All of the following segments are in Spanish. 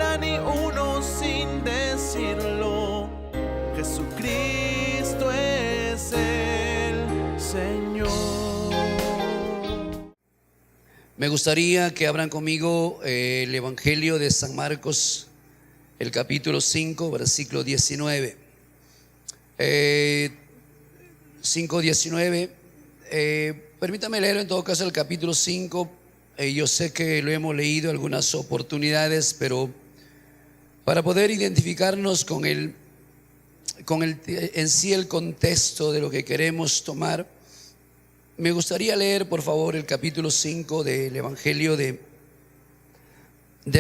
quedara ni uno sin decirlo. Jesucristo es el Señor. Me gustaría que abran conmigo el Evangelio de San Marcos, el capítulo 5, versículo 19. 5:19. Permítame leer en todo caso el capítulo 5. Yo sé que lo hemos leído algunas oportunidades, pero para poder identificarnos con en sí el contexto de lo que queremos tomar, me gustaría leer por favor el capítulo 5 del Evangelio de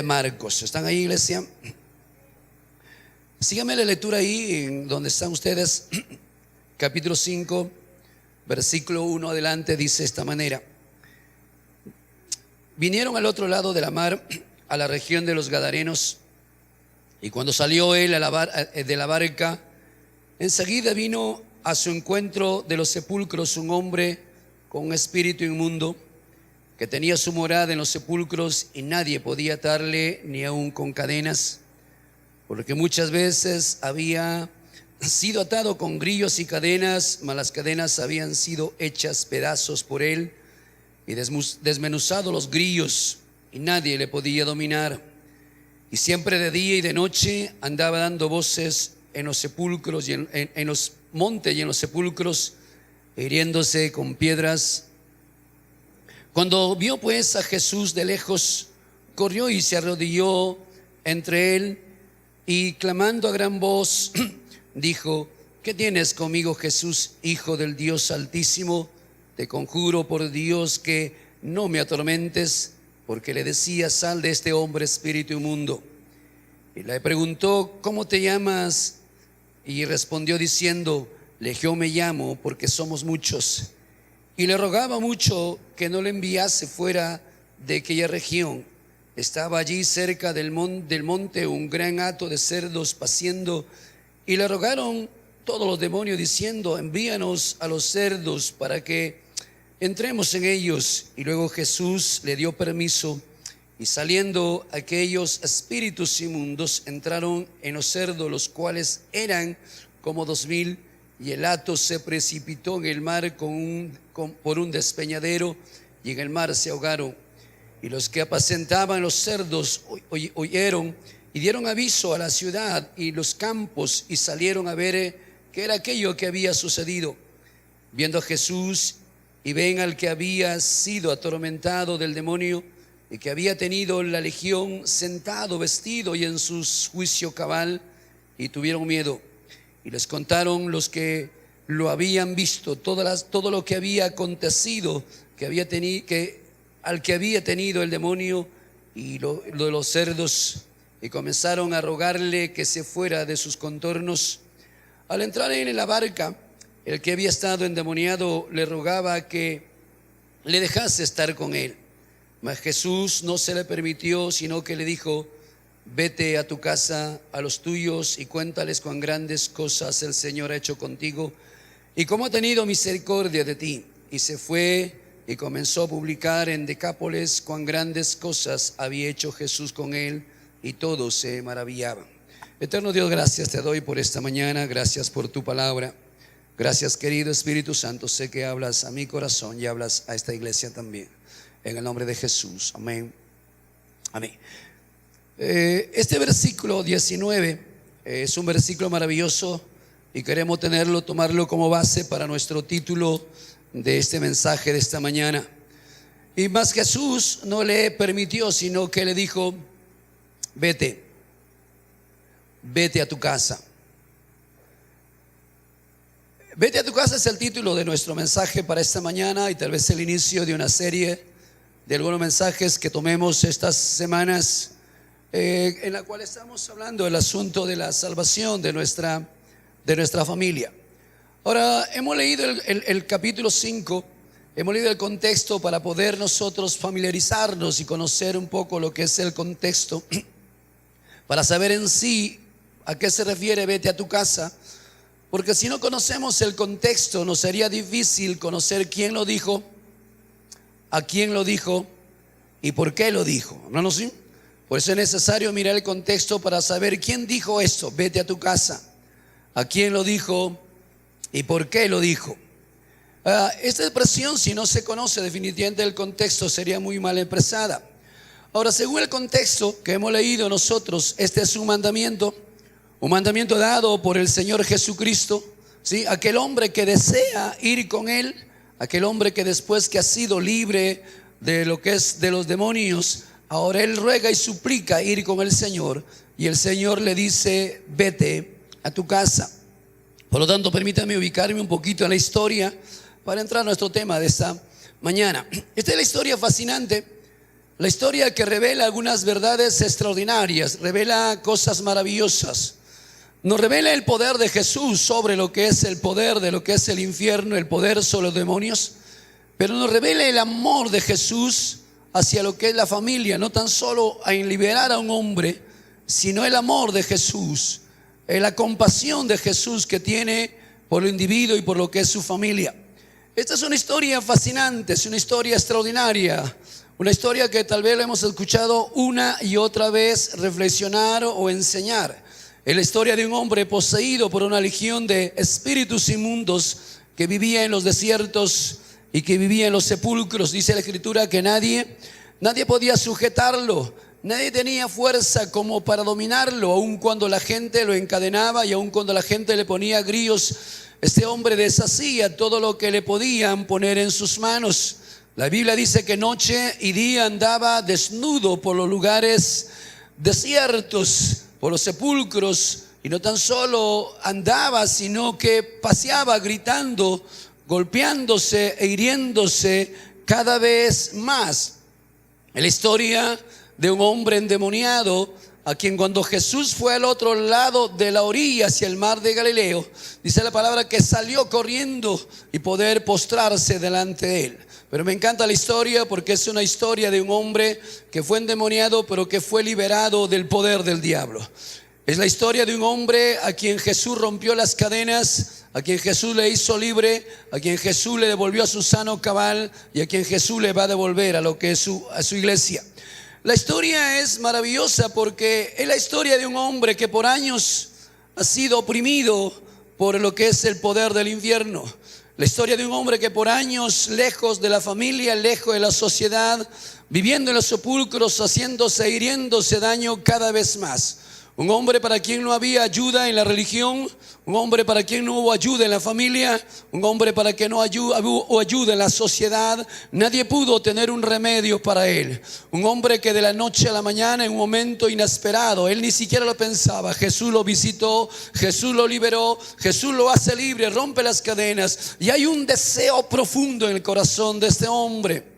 Marcos. ¿Están ahí, iglesia? Síganme la lectura ahí en donde están ustedes. Capítulo 5, versículo 1 adelante, dice de esta manera: vinieron al otro lado de la mar, a la región de los Gadarenos, y cuando salió él de la barca, enseguida vino a su encuentro de los sepulcros un hombre con un espíritu inmundo, que tenía su morada en los sepulcros, y nadie podía atarle ni aun con cadenas, porque muchas veces había sido atado con grillos y cadenas, mas las cadenas habían sido hechas pedazos por él, y desmenuzado los grillos, y nadie le podía dominar. Y siempre de día y de noche andaba dando voces en los sepulcros y en los montes y en los sepulcros, hiriéndose con piedras. Cuando vio pues a Jesús de lejos, corrió y se arrodilló entre él, y clamando a gran voz dijo: ¿qué tienes conmigo, Jesús, Hijo del Dios Altísimo? Te conjuro por Dios que no me atormentes. Porque le decía: sal de este hombre, espíritu inmundo. Y le preguntó: ¿cómo te llamas? Y respondió diciendo: Legión me llamo, porque somos muchos. Y le rogaba mucho que no le enviase fuera de aquella región. Estaba allí cerca del monte un gran hato de cerdos paciendo, y le rogaron todos los demonios diciendo: envíanos a los cerdos para que entremos en ellos. Y luego Jesús le dio permiso, y saliendo aquellos espíritus inmundos entraron en los cerdos, los cuales eran como 2000, y el hato se precipitó en el mar por un despeñadero, y en el mar se ahogaron. Y los que apacentaban los cerdos oyeron y dieron aviso a la ciudad y los campos, y salieron a ver qué era aquello que había sucedido. Viendo a Jesús y ven al que había sido atormentado del demonio y que había tenido la legión, sentado, vestido y en su juicio cabal, y tuvieron miedo. Y les contaron los que lo habían visto todo lo que había acontecido, al que había tenido el demonio y lo de los cerdos, y comenzaron a rogarle que se fuera de sus contornos. Al entrar en la barca, el que había estado endemoniado le rogaba que le dejase estar con él. Mas Jesús no se le permitió, sino que le dijo: vete a tu casa, a los tuyos, y cuéntales cuán grandes cosas el Señor ha hecho contigo y cómo ha tenido misericordia de ti. Y se fue y comenzó a publicar en Decápolis cuán grandes cosas había hecho Jesús con él, y todos se maravillaban. Eterno Dios, gracias te doy por esta mañana, gracias por tu palabra. Gracias, querido Espíritu Santo, sé que hablas a mi corazón y hablas a esta iglesia también. En el nombre de Jesús, amén. Amén. Este versículo 19 es un versículo maravilloso, y queremos tomarlo como base para nuestro título de este mensaje de esta mañana. Y más Jesús no le permitió, sino que le dijo: vete a tu casa. Vete a tu casa es el título de nuestro mensaje para esta mañana, y tal vez el inicio de una serie de algunos mensajes que tomemos estas semanas, en la cual estamos hablando del asunto de la salvación de nuestra familia. Ahora, hemos leído el capítulo 5, hemos leído el contexto para poder nosotros familiarizarnos y conocer un poco lo que es el contexto, para saber en sí a qué se refiere vete a tu casa. Porque si no conocemos el contexto, nos sería difícil conocer quién lo dijo, a quién lo dijo y por qué lo dijo. ¿No? ¿Sí? Por eso es necesario mirar el contexto para saber quién dijo esto, vete a tu casa, a quién lo dijo y por qué lo dijo. Esta expresión, si no se conoce definitivamente el contexto, sería muy mal expresada. Ahora, según el contexto que hemos leído nosotros, este es un mandamiento dado por el Señor Jesucristo, ¿sí? Aquel hombre que desea ir con Él, aquel hombre que después que ha sido libre de lo que es de los demonios, ahora Él ruega y suplica ir con el Señor, y el Señor le dice, vete a tu casa. Por lo tanto, permítame ubicarme un poquito en la historia para entrar a nuestro tema de esta mañana. Esta es la historia fascinante, la historia que revela algunas verdades extraordinarias, revela cosas maravillosas. Nos revela el poder de Jesús sobre lo que es el poder de lo que es el infierno, el poder sobre los demonios, pero nos revela el amor de Jesús hacia lo que es la familia, no tan solo en liberar a un hombre, sino el amor de Jesús, la compasión de Jesús que tiene por el individuo y por lo que es su familia. Esta es una historia fascinante, es una historia extraordinaria, una historia que tal vez lo hemos escuchado una y otra vez reflexionar o enseñar. Es la historia de un hombre poseído por una legión de espíritus inmundos que vivía en los desiertos y que vivía en los sepulcros. Dice la Escritura que nadie podía sujetarlo, nadie tenía fuerza como para dominarlo, aun cuando la gente lo encadenaba y aun cuando la gente le ponía grillos. Este hombre deshacía todo lo que le podían poner en sus manos. La Biblia dice que noche y día andaba desnudo por los lugares desiertos, por los sepulcros, y no tan solo andaba, sino que paseaba gritando, golpeándose e hiriéndose cada vez más. Es la historia de un hombre endemoniado a quien cuando Jesús fue al otro lado de la orilla hacia el mar de Galileo, dice la palabra que salió corriendo y poder postrarse delante de él. Pero me encanta la historia porque es una historia de un hombre que fue endemoniado pero que fue liberado del poder del diablo. Es la historia de un hombre a quien Jesús rompió las cadenas, a quien Jesús le hizo libre, a quien Jesús le devolvió a su sano cabal y a quien Jesús le va a devolver a lo que es a su iglesia. La historia es maravillosa porque es la historia de un hombre que por años ha sido oprimido por lo que es el poder del infierno. La historia de un hombre que por años, lejos de la familia, lejos de la sociedad, viviendo en los sepulcros, haciéndose, hiriéndose daño cada vez más. Un hombre para quien no había ayuda en la religión, un hombre para quien no hubo ayuda en la familia, un hombre para quien no hubo ayuda en la sociedad. Nadie pudo tener un remedio para él. Un hombre que de la noche a la mañana, en un momento inesperado, él ni siquiera lo pensaba, Jesús lo visitó, Jesús lo liberó, Jesús lo hace libre, rompe las cadenas. Y hay un deseo profundo en el corazón de este hombre.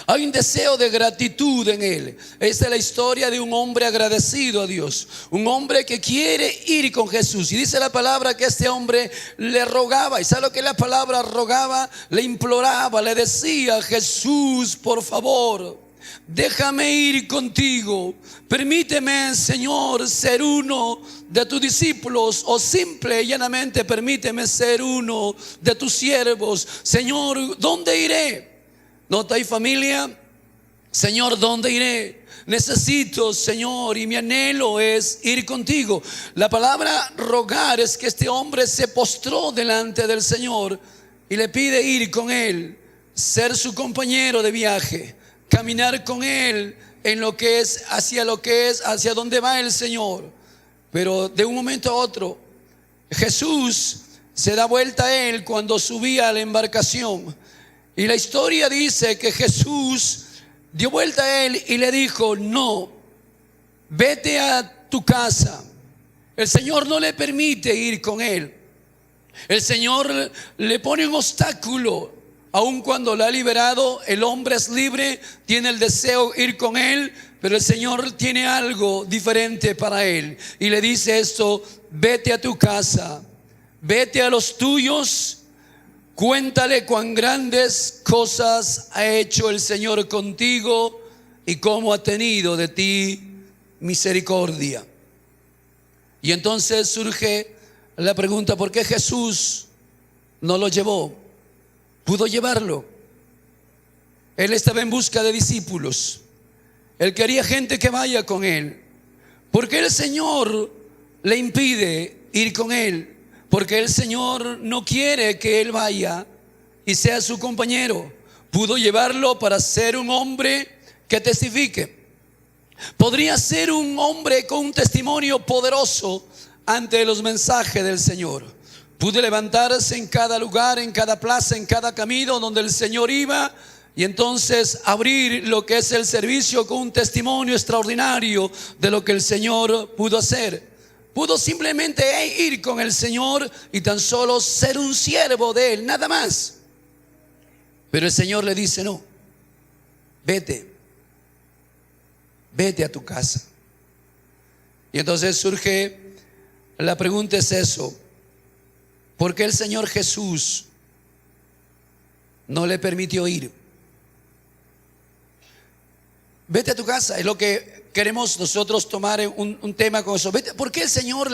Hay un deseo de gratitud en él. Esta es la historia de un hombre agradecido a Dios, un hombre que quiere ir con Jesús. Y dice la palabra que este hombre le rogaba. ¿Y sabe lo que la palabra rogaba? Le imploraba, le decía: Jesús, por favor, déjame ir contigo. Permíteme, Señor, ser uno de tus discípulos, o simple y llanamente permíteme ser uno de tus siervos. Señor, ¿dónde iré? ¿Nota ahí, familia? Señor, ¿dónde iré? Necesito, Señor, y mi anhelo es ir contigo. La palabra rogar es que este hombre se postró delante del Señor y le pide ir con él, ser su compañero de viaje, caminar con él en lo que es hacia donde va el Señor. Pero de un momento a otro, Jesús se da vuelta a él cuando subía a la embarcación. Y la historia dice que Jesús dio vuelta a él y le dijo: no, vete a tu casa. El Señor no le permite ir con él. El Señor le pone un obstáculo. Aun cuando lo ha liberado, el hombre es libre, tiene el deseo de ir con él, pero el Señor tiene algo diferente para él. Y le dice esto: vete a tu casa, vete a los tuyos. Cuéntale cuán grandes cosas ha hecho el Señor contigo y cómo ha tenido de ti misericordia. Y entonces surge la pregunta: ¿por qué Jesús no lo llevó? Pudo llevarlo. Él estaba en busca de discípulos. Él quería gente que vaya con Él. ¿Por qué el Señor le impide ir con Él? Porque el Señor no quiere que Él vaya y sea su compañero. Pudo llevarlo para ser un hombre que testifique. Podría ser un hombre con un testimonio poderoso ante los mensajes del Señor. Pudo levantarse en cada lugar, en cada plaza, en cada camino donde el Señor iba, y entonces abrir lo que es el servicio con un testimonio extraordinario de lo que el Señor pudo hacer. Pudo simplemente ir con el Señor y tan solo ser un siervo de Él, nada más. Pero el Señor le dice: no, vete a tu casa. Y entonces surge la pregunta, es eso: ¿por qué el Señor Jesús no le permitió ir? Vete a tu casa, es lo que queremos nosotros tomar un tema con eso. ¿Por qué el Señor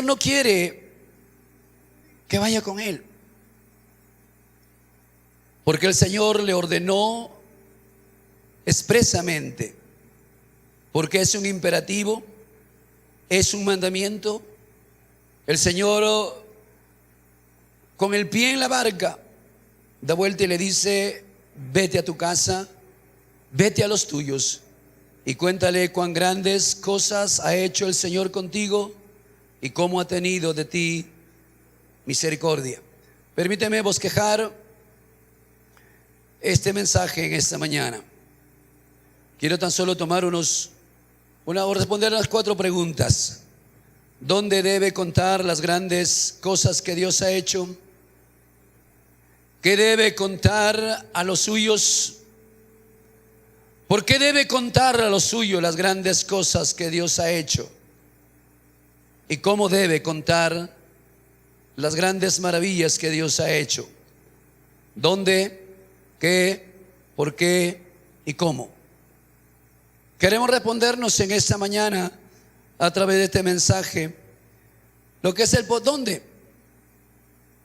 no quiere que vaya con Él? Porque el Señor le ordenó expresamente, porque es un imperativo, es un mandamiento. El Señor, con el pie en la barca, da vuelta y le dice: vete a tu casa, vete a los tuyos y cuéntale cuán grandes cosas ha hecho el Señor contigo y cómo ha tenido de ti misericordia. Permíteme bosquejar este mensaje en esta mañana. Quiero tan solo tomar responder las 4 preguntas. ¿Dónde debe contar las grandes cosas que Dios ha hecho? ¿Qué debe contar a los suyos? ¿Por qué debe contar a los suyos las grandes cosas que Dios ha hecho? ¿Y cómo debe contar las grandes maravillas que Dios ha hecho? ¿Dónde? ¿Qué? ¿Por qué? ¿Y cómo? Queremos respondernos en esta mañana a través de este mensaje lo que es el ¿dónde?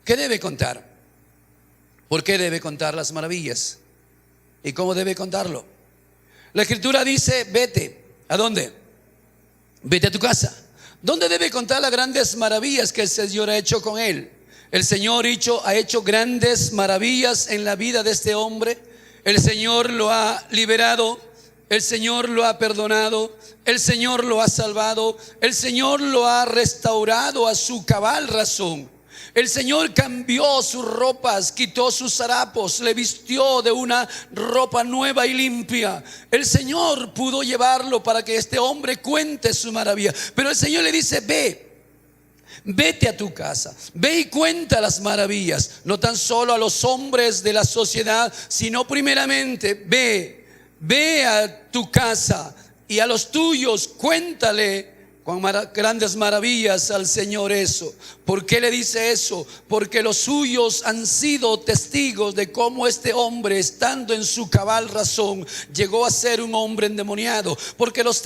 ¿Qué debe contar? ¿Por qué debe contar las maravillas? ¿Y cómo debe contarlo? La Escritura dice: vete. ¿A dónde? Vete a tu casa. ¿Dónde debe contar las grandes maravillas que el Señor ha hecho con él? El Señor ha hecho grandes maravillas en la vida de este hombre. El Señor lo ha liberado, el Señor lo ha perdonado, el Señor lo ha salvado, el Señor lo ha restaurado a su cabal razón. El Señor cambió sus ropas, quitó sus harapos, le vistió de una ropa nueva y limpia. El Señor pudo llevarlo para que este hombre cuente su maravilla. Pero el Señor le dice: vete a tu casa, ve y cuenta las maravillas. No tan solo a los hombres de la sociedad, sino primeramente ve a tu casa y a los tuyos cuéntale cuán grandes maravillas al Señor eso. ¿Por qué le dice eso? Porque los suyos han sido testigos de cómo este hombre, estando en su cabal razón, llegó a ser un hombre endemoniado. Porque los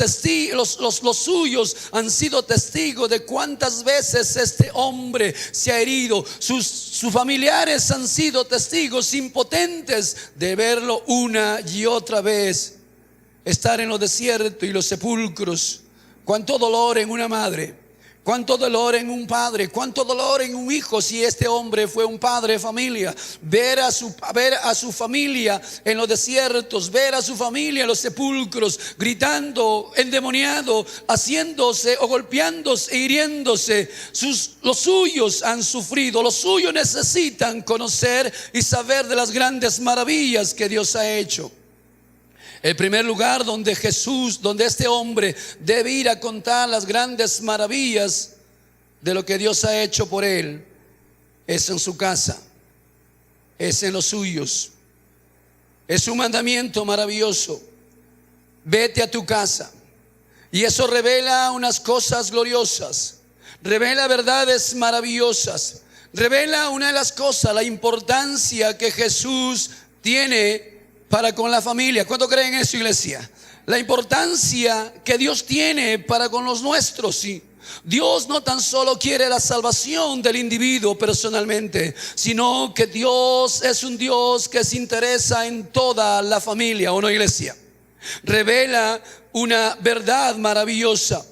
suyos han sido testigos de cuántas veces este hombre se ha herido. Sus familiares han sido testigos impotentes de verlo una y otra vez estar en los desiertos y los sepulcros. Cuánto dolor en una madre, cuánto dolor en un padre, cuánto dolor en un hijo, si este hombre fue un padre de familia. Ver a su familia en los desiertos, ver a su familia en los sepulcros, gritando, endemoniado, haciéndose o golpeándose e hiriéndose. Los suyos han sufrido, los suyos necesitan conocer y saber de las grandes maravillas que Dios ha hecho. El primer lugar donde este hombre debe ir a contar las grandes maravillas de lo que Dios ha hecho por él, es en su casa, es en los suyos. Es un mandamiento maravilloso: vete a tu casa. Y eso revela unas cosas gloriosas, revela verdades maravillosas, revela una de las cosas, la importancia que Jesús tiene para con la familia. ¿Cuánto creen eso, iglesia? La importancia que Dios tiene para con los nuestros. Sí. Dios no tan solo quiere la salvación del individuo personalmente, sino que Dios es un Dios que se interesa en toda la familia, ¿o no, iglesia? revela una verdad maravillosa,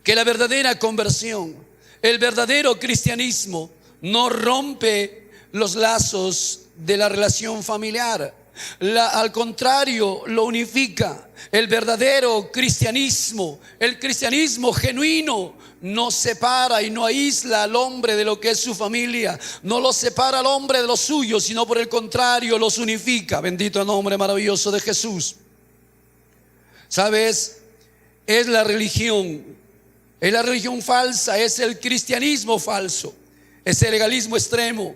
que la verdadera conversión, el verdadero cristianismo no rompe los lazos de la relación familiar. Al contrario, lo unifica. El verdadero cristianismo, el cristianismo genuino, no separa y no aísla al hombre de lo que es su familia, no lo separa al hombre de lo suyo, sino por el contrario los unifica. Bendito el nombre maravilloso de Jesús. ¿Sabes? Es la religión falsa, es el cristianismo falso, es el legalismo extremo,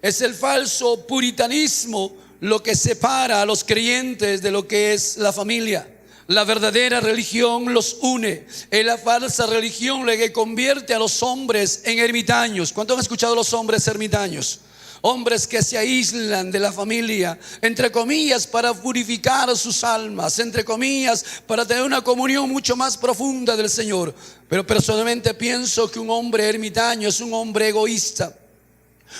es el falso puritanismo lo que separa a los creyentes de lo que es la familia. La verdadera religión los une. Es la falsa religión la que convierte a los hombres en ermitaños. ¿Cuántos han escuchado los hombres ermitaños? Hombres que se aíslan de la familia, entre comillas, para purificar sus almas, entre comillas, para tener una comunión mucho más profunda del Señor. Pero personalmente pienso que un hombre ermitaño es un hombre egoísta,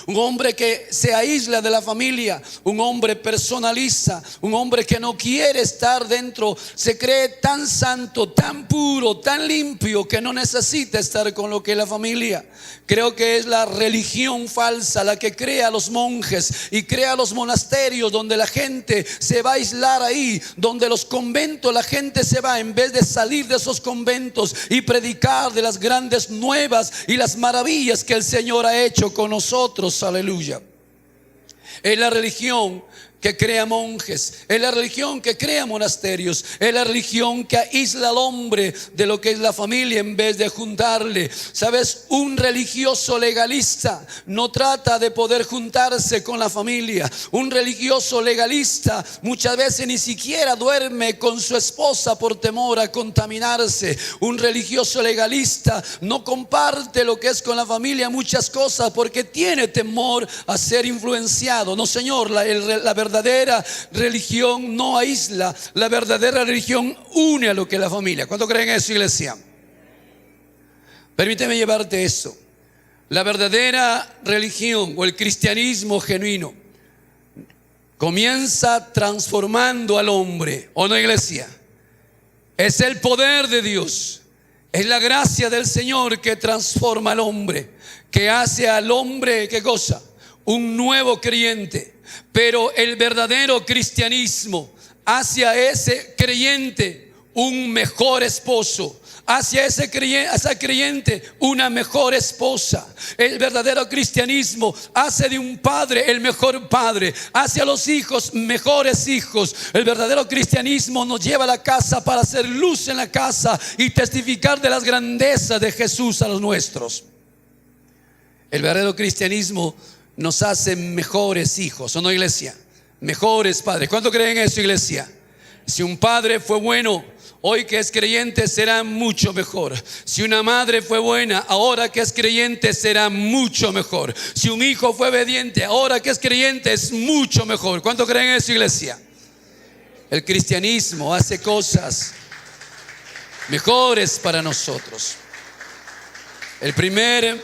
un hombre que se aísla de la familia, un hombre personalista, un hombre que no quiere estar dentro, se cree tan santo, tan puro, tan limpio, que no necesita estar con lo que es la familia. Creo que es la religión falsa la que crea los monjes y crea los monasterios donde la gente se va a aislar ahí, donde los conventos la gente se va, en vez de salir de esos conventos y predicar de las grandes nuevas y las maravillas que el Señor ha hecho con nosotros. Aleluya. Es la religión que crea monjes, es la religión que crea monasterios, es la religión que aísla al hombre de lo que es la familia en vez de juntarle. Sabes, un religioso legalista no trata de poder juntarse con la familia. Un religioso legalista muchas veces ni siquiera duerme con su esposa por temor a contaminarse. Un religioso legalista no comparte lo que es con la familia muchas cosas porque tiene temor a ser influenciado. No, Señor, la verdadera religión no aísla, la verdadera religión une a lo que es la familia. ¿Cuánto creen eso, iglesia? Permíteme llevarte eso. La verdadera religión o el cristianismo genuino comienza transformando al hombre, ¿o no, iglesia? Es el poder de Dios, es la gracia del Señor que transforma al hombre, que hace al hombre, ¿qué cosa? Un nuevo creyente. Pero el verdadero cristianismo hace a ese creyente un mejor esposo, hacia esa creyente una mejor esposa. El verdadero cristianismo hace de un padre el mejor padre, hace a los hijos mejores hijos. El verdadero cristianismo nos lleva a la casa para hacer luz en la casa y testificar de las grandezas de Jesús a los nuestros. El verdadero cristianismo nos hace mejores hijos, ¿o no, iglesia? Mejores padres. ¿Cuánto creen eso, iglesia? Si un padre fue bueno, hoy que es creyente será mucho mejor. Si una madre fue buena, ahora que es creyente será mucho mejor. Si un hijo fue obediente, ahora que es creyente es mucho mejor. ¿Cuánto creen eso, iglesia? El cristianismo hace cosas mejores para nosotros. El primer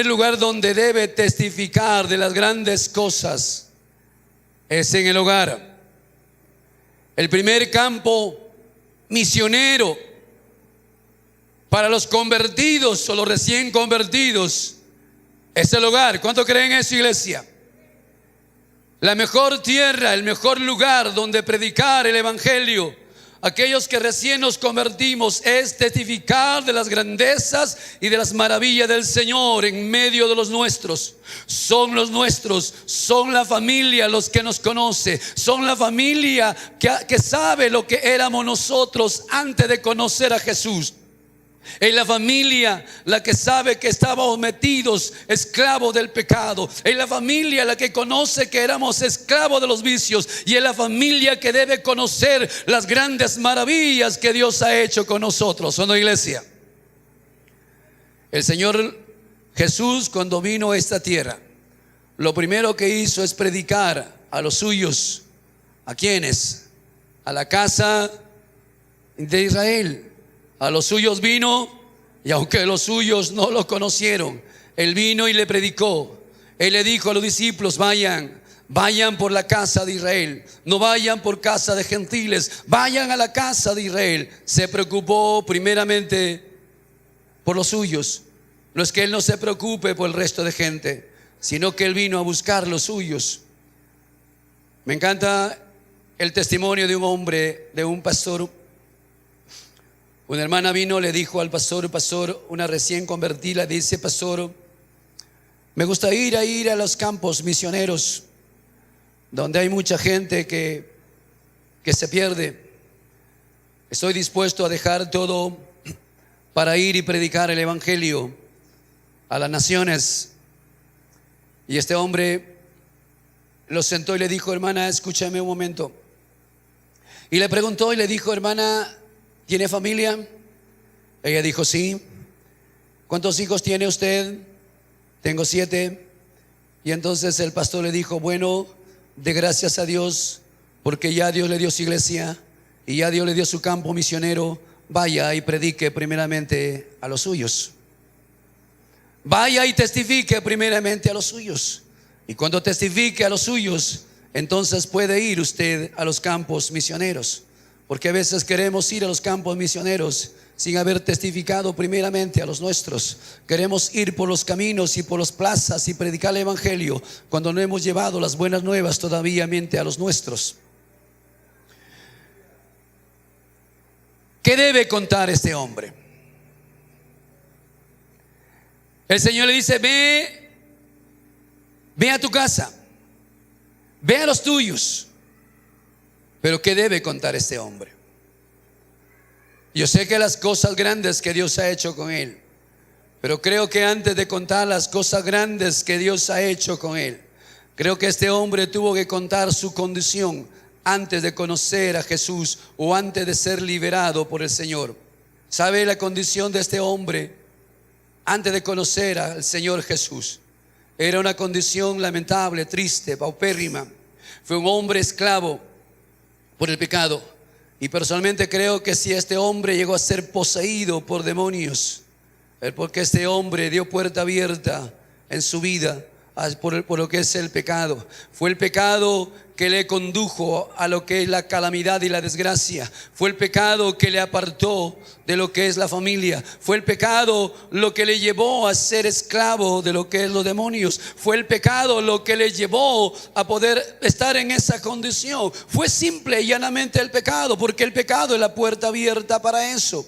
lugar donde debe testificar de las grandes cosas es en el hogar. El primer campo misionero para los convertidos o los recién convertidos es el hogar. ¿Cuánto creen eso, iglesia? La mejor tierra, el mejor lugar donde predicar el evangelio, aquellos que recién nos convertimos, es testificar de las grandezas y de las maravillas del Señor en medio de los nuestros. Son los nuestros, son la familia los que nos conoce, son la familia que sabe lo que éramos nosotros antes de conocer a Jesús. Es la familia la que sabe que estábamos metidos esclavos del pecado. Es la familia la que conoce que éramos esclavos de los vicios. Y es la familia que debe conocer las grandes maravillas que Dios ha hecho con nosotros. ¿O no, iglesia? El Señor Jesús, cuando vino a esta tierra, lo primero que hizo es predicar a los suyos. ¿A quiénes? A la casa de Israel. A los suyos vino, y aunque los suyos no lo conocieron, Él vino y le predicó. Él le dijo a los discípulos: vayan Vayan por la casa de Israel, no vayan por casa de gentiles, vayan a la casa de Israel. Se preocupó primeramente por los suyos. No es que Él no se preocupe por el resto de gente, sino que Él vino a buscar los suyos. Me encanta el testimonio de un hombre, de un pastor. Una hermana vino, le dijo al pastor, una recién convertida, dice: pastor, me gusta ir a los campos misioneros, donde hay mucha gente que se pierde. Estoy dispuesto a dejar todo para ir y predicar el evangelio a las naciones. Y este hombre lo sentó y le dijo: hermana, escúchame un momento. Y le preguntó y le dijo: hermana, ¿tiene familia? Ella dijo: sí. ¿Cuántos hijos tiene usted? Tengo 7. Y entonces el pastor le dijo: bueno, de gracias a Dios, porque ya Dios le dio su iglesia y ya Dios le dio su campo misionero. Vaya y predique primeramente a los suyos. Vaya y testifique primeramente a los suyos. Y cuando testifique a los suyos, entonces puede ir usted a los campos misioneros. Porque a veces queremos ir a los campos misioneros sin haber testificado primeramente a los nuestros. Queremos ir por los caminos y por las plazas y predicar el evangelio cuando no hemos llevado las buenas nuevas todavía a los nuestros. ¿Qué debe contar este hombre? El Señor le dice: ve a tu casa, ve a los tuyos. Pero ¿qué debe contar este hombre? Yo sé que las cosas grandes que Dios ha hecho con él, pero creo que antes de contar las cosas grandes que Dios ha hecho con él, creo que este hombre tuvo que contar su condición antes de conocer a Jesús o antes de ser liberado por el Señor. ¿Sabe la condición de este hombre antes de conocer al Señor Jesús? Era una condición lamentable, triste, paupérrima. Fue un hombre esclavo por el pecado. Y personalmente creo que si este hombre llegó a ser poseído por demonios, es porque este hombre dio puerta abierta en su vida por lo que es el pecado. Fue el pecado que le condujo a lo que es la calamidad y la desgracia. Fue el pecado que le apartó de lo que es la familia. Fue el pecado lo que le llevó a ser esclavo de lo que es los demonios. Fue el pecado lo que le llevó a poder estar en esa condición. Fue simple y llanamente el pecado, porque el pecado es la puerta abierta para eso.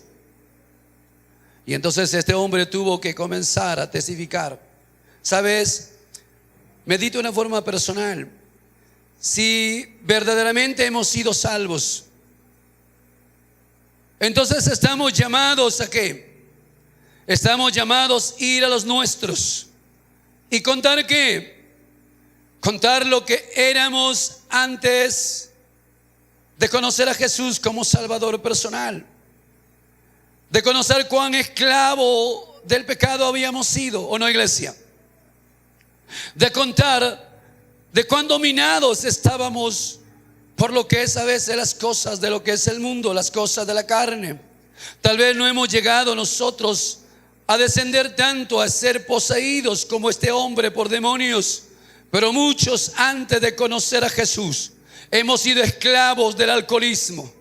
Y entonces este hombre tuvo que comenzar a testificar. ¿Sabes? Medito de una forma personal. Si verdaderamente hemos sido salvos, entonces estamos llamados ¿a qué? Estamos llamados a ir a los nuestros y contar ¿qué? Contar lo que éramos antes de conocer a Jesús como Salvador personal, de conocer cuán esclavo del pecado habíamos sido, ¿o no, iglesia? De contar de cuán dominados estábamos por lo que es a veces las cosas de lo que es el mundo, las cosas de la carne. Tal vez no hemos llegado nosotros a descender tanto, a ser poseídos como este hombre por demonios, pero muchos antes de conocer a Jesús hemos sido esclavos del alcoholismo,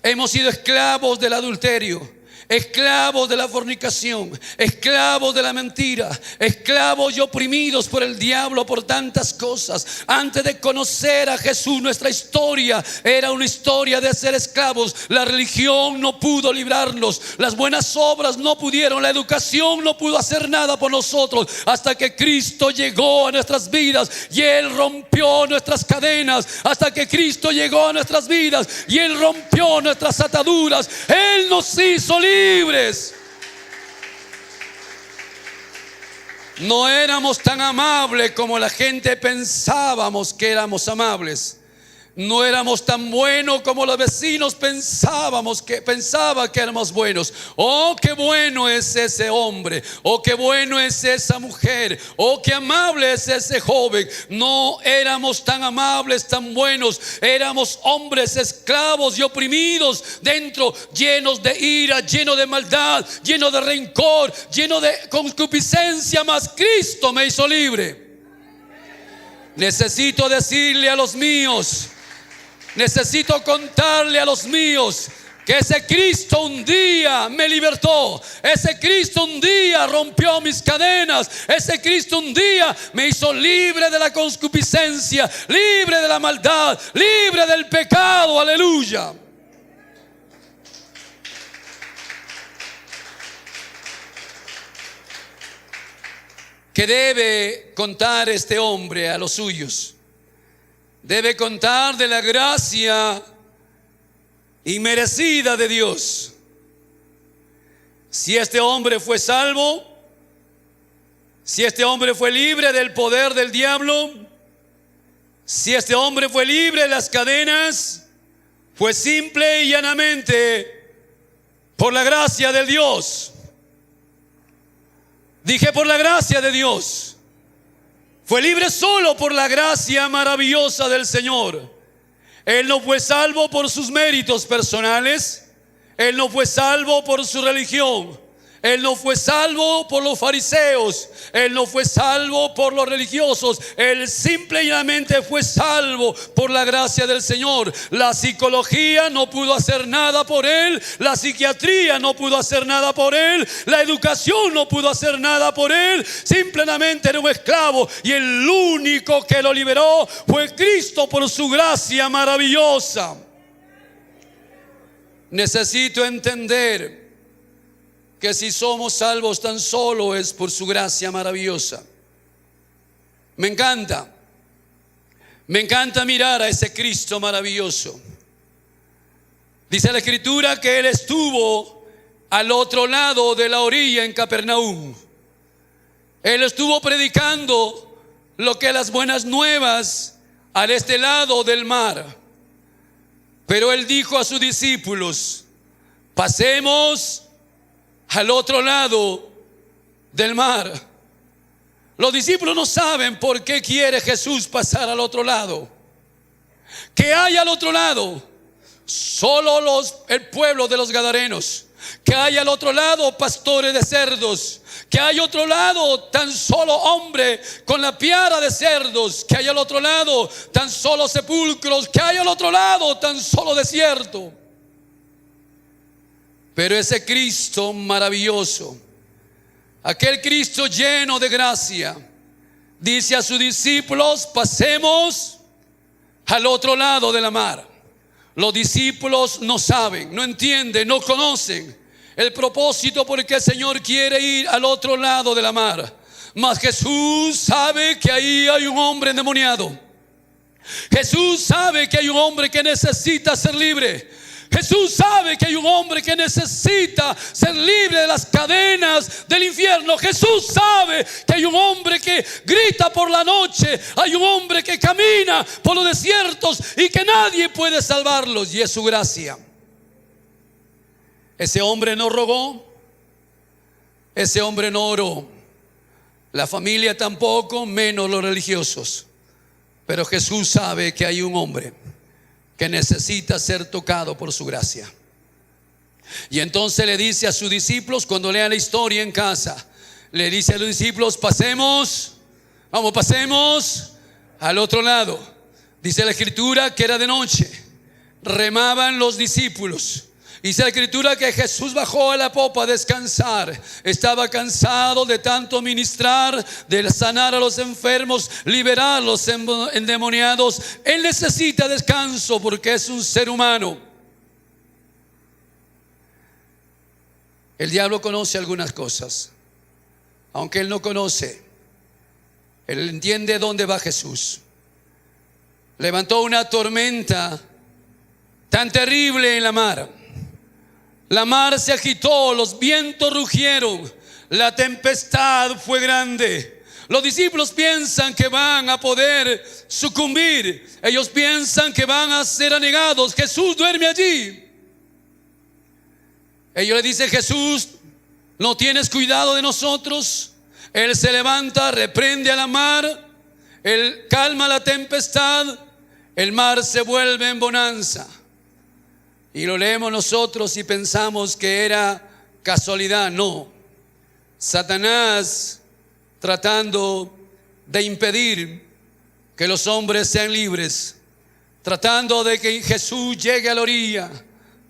hemos sido esclavos del adulterio, esclavos de la fornicación, esclavos de la mentira, esclavos y oprimidos por el diablo por tantas cosas. Antes de conocer a Jesús, nuestra historia era una historia de ser esclavos. La religión no pudo librarnos, las buenas obras no pudieron, la educación no pudo hacer nada por nosotros, hasta que Cristo llegó a nuestras vidas y Él rompió nuestras cadenas. Hasta que Cristo llegó a nuestras vidas y Él rompió nuestras ataduras. Él nos hizo libres. No éramos tan amables como la gente pensábamos que éramos amables. No éramos tan buenos como los vecinos pensaban que éramos buenos. Oh, qué bueno es ese hombre. Oh, qué bueno es esa mujer. Oh, qué amable es ese joven. No éramos tan amables, tan buenos. Éramos hombres esclavos y oprimidos dentro, llenos de ira, llenos de maldad, llenos de rencor, llenos de concupiscencia. Mas Cristo me hizo libre. Necesito decirle a los míos, necesito contarle a los míos que ese Cristo un día me libertó. Ese Cristo un día rompió mis cadenas. Ese Cristo un día me hizo libre de la concupiscencia, libre de la maldad, libre del pecado. Aleluya. Que debe contar este hombre a los suyos. Debe contar de la gracia inmerecida de Dios. Si este hombre fue salvo, si este hombre fue libre del poder del diablo, si este hombre fue libre de las cadenas, fue simple y llanamente por la gracia de Dios. Dije por la gracia de Dios. Fue libre solo por la gracia maravillosa del Señor. Él no fue salvo por sus méritos personales. Él no fue salvo por su religión. Él no fue salvo por los fariseos. Él no fue salvo por los religiosos. Él simplemente fue salvo por la gracia del Señor. La psicología no pudo hacer nada por él. La psiquiatría no pudo hacer nada por él. La educación no pudo hacer nada por él. Simplemente era un esclavo. Y el único que lo liberó fue Cristo por su gracia maravillosa. Necesito entender que si somos salvos tan solo es por su gracia maravillosa. Me encanta mirar a ese Cristo maravilloso. Dice la Escritura que Él estuvo al otro lado de la orilla en Capernaum. Él estuvo predicando lo que las buenas nuevas al este lado del mar. Pero Él dijo a sus discípulos: pasemos al otro lado del mar. Los discípulos no saben por qué quiere Jesús pasar al otro lado. ¿Qué hay al otro lado? Solo el pueblo de los Gadarenos. Que hay al otro lado pastores de cerdos. Que hay otro lado tan solo hombre con la piara de cerdos. Que hay al otro lado tan solo sepulcros. Que hay al otro lado tan solo desierto. Pero ese Cristo maravilloso, aquel Cristo lleno de gracia, dice a sus discípulos: pasemos al otro lado de la mar. Los discípulos no saben, no entienden, no conocen el propósito por el que el Señor quiere ir al otro lado de la mar. Mas Jesús sabe que ahí hay un hombre endemoniado. Jesús sabe que hay un hombre que necesita ser libre. Jesús sabe que hay un hombre que necesita ser libre de las cadenas del infierno. Jesús sabe que hay un hombre que grita por la noche. Hay un hombre que camina por los desiertos y que nadie puede salvarlos, y es su gracia. Ese hombre no rogó, ese hombre no oró, la familia tampoco, menos los religiosos. Pero Jesús sabe que hay un hombre que necesita ser tocado por su gracia. Y entonces le dice a sus discípulos, cuando lea la historia en casa, le dice a los discípulos: pasemos al otro lado. Dice la Escritura que era de noche, remaban los discípulos. Dice la Escritura que Jesús bajó a la popa a descansar. Estaba cansado de tanto ministrar, de sanar a los enfermos, liberar a los endemoniados. Él necesita descanso porque es un ser humano. El diablo conoce algunas cosas. Aunque él no conoce, él entiende dónde va Jesús. Levantó una tormenta tan terrible en la mar. La mar se agitó, los vientos rugieron, la tempestad fue grande. Los discípulos piensan que van a poder sucumbir. Ellos piensan que van a ser anegados. Jesús duerme allí. Ellos le dicen: Jesús, ¿no tienes cuidado de nosotros? Él se levanta, reprende a la mar, él calma la tempestad, el mar se vuelve en bonanza. Y lo leemos nosotros y pensamos que era casualidad. No, Satanás tratando de impedir que los hombres sean libres, tratando de que Jesús llegue a la orilla,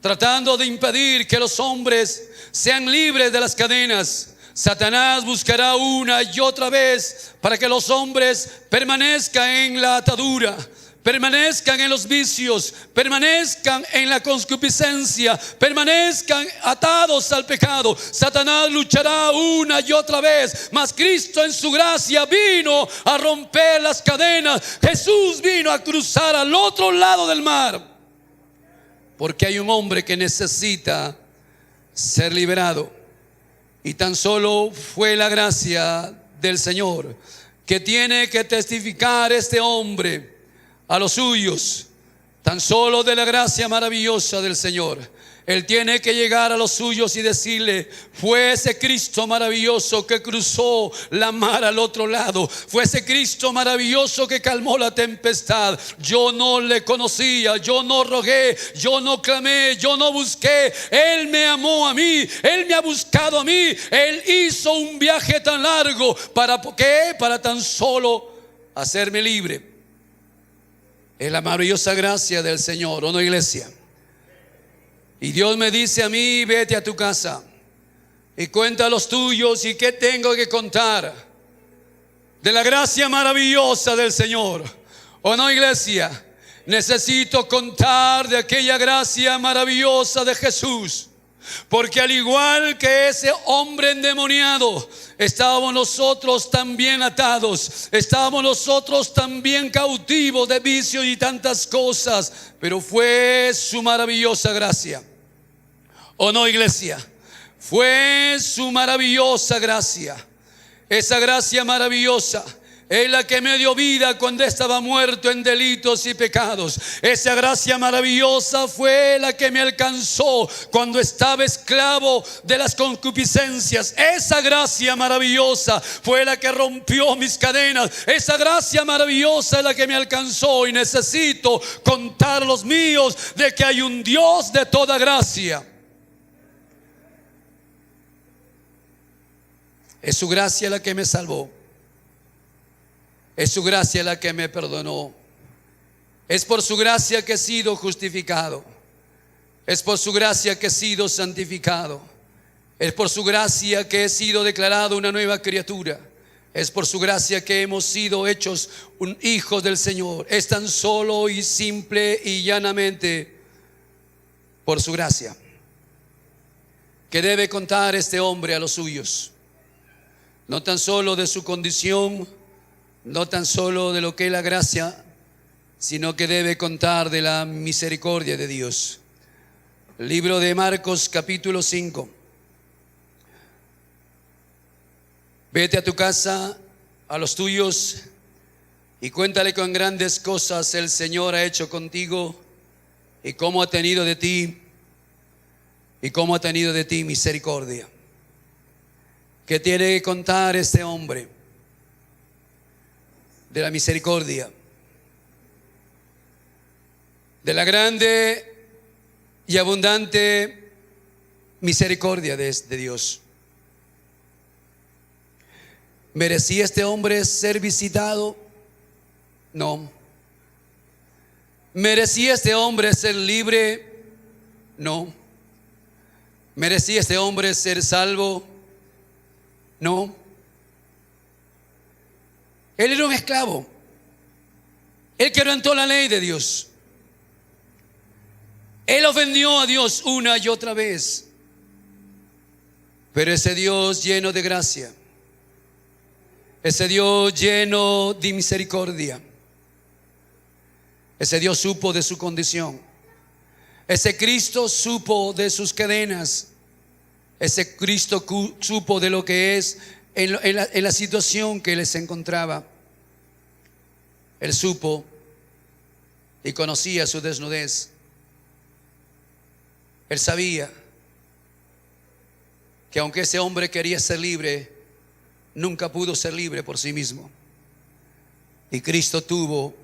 tratando de impedir que los hombres sean libres de las cadenas. Satanás buscará una y otra vez para que los hombres permanezcan en la atadura, permanezcan en los vicios, permanezcan en la concupiscencia, permanezcan atados al pecado. Satanás luchará una y otra vez, mas Cristo en su gracia vino a romper las cadenas. Jesús vino a cruzar al otro lado del mar, porque hay un hombre que necesita ser liberado. Y tan solo fue la gracia del Señor que tiene que testificar este hombre a los suyos. Tan solo de la gracia maravillosa del Señor. Él tiene que llegar a los suyos y decirle: fue ese Cristo maravilloso que cruzó la mar al otro lado, fue ese Cristo maravilloso que calmó la tempestad. Yo no le conocía, yo no rogué, yo no clamé, yo no busqué. Él me amó a mí, Él me ha buscado a mí. Él hizo un viaje tan largo. ¿Para qué? Para tan solo hacerme libre. Es la maravillosa gracia del Señor, ¿o no, iglesia? Y Dios me dice a mí: vete a tu casa y cuenta a los tuyos. ¿Y qué tengo que contar? De la gracia maravillosa del Señor, ¿o no, iglesia? Necesito contar de aquella gracia maravillosa de Jesús. Porque al igual que ese hombre endemoniado, estábamos nosotros también atados, estábamos nosotros también cautivos de vicios y tantas cosas. Pero fue su maravillosa gracia, ¿o no, iglesia? Fue su maravillosa gracia. Esa gracia maravillosa es la que me dio vida cuando estaba muerto en delitos y pecados. Esa gracia maravillosa fue la que me alcanzó cuando estaba esclavo de las concupiscencias. Esa gracia maravillosa fue la que rompió mis cadenas. Esa gracia maravillosa es la que me alcanzó. Y necesito contar a los míos de que hay un Dios de toda gracia. Es su gracia la que me salvó. Es su gracia la que me perdonó. Es por su gracia que he sido justificado. Es por su gracia que he sido santificado. Es por su gracia que he sido declarado una nueva criatura. Es por su gracia que hemos sido hechos hijos del Señor. Es tan solo y simple y llanamente por su gracia que debe contar este hombre a los suyos. No tan solo de su condición, no tan solo de lo que es la gracia, sino que debe contar de la misericordia de Dios. El libro de Marcos capítulo 5. Vete a tu casa, a los tuyos, y cuéntale cuán grandes cosas el Señor ha hecho contigo, y cómo ha tenido de ti misericordia. ¿Qué tiene que contar este hombre? De la misericordia, de la grande y abundante misericordia de Dios. ¿Merecía este hombre ser visitado? No. ¿Merecía este hombre ser libre? No. ¿Merecía este hombre ser salvo? No. Él era un esclavo. Él quebrantó la ley de Dios. Él ofendió a Dios una y otra vez. Pero ese Dios lleno de gracia, ese Dios lleno de misericordia, ese Dios supo de su condición. Ese Cristo supo de sus cadenas. Ese Cristo supo de lo que es en la situación que él se encontraba. Él supo y conocía su desnudez. Él sabía que aunque ese hombre quería ser libre, nunca pudo ser libre por sí mismo. Y Cristo tuvo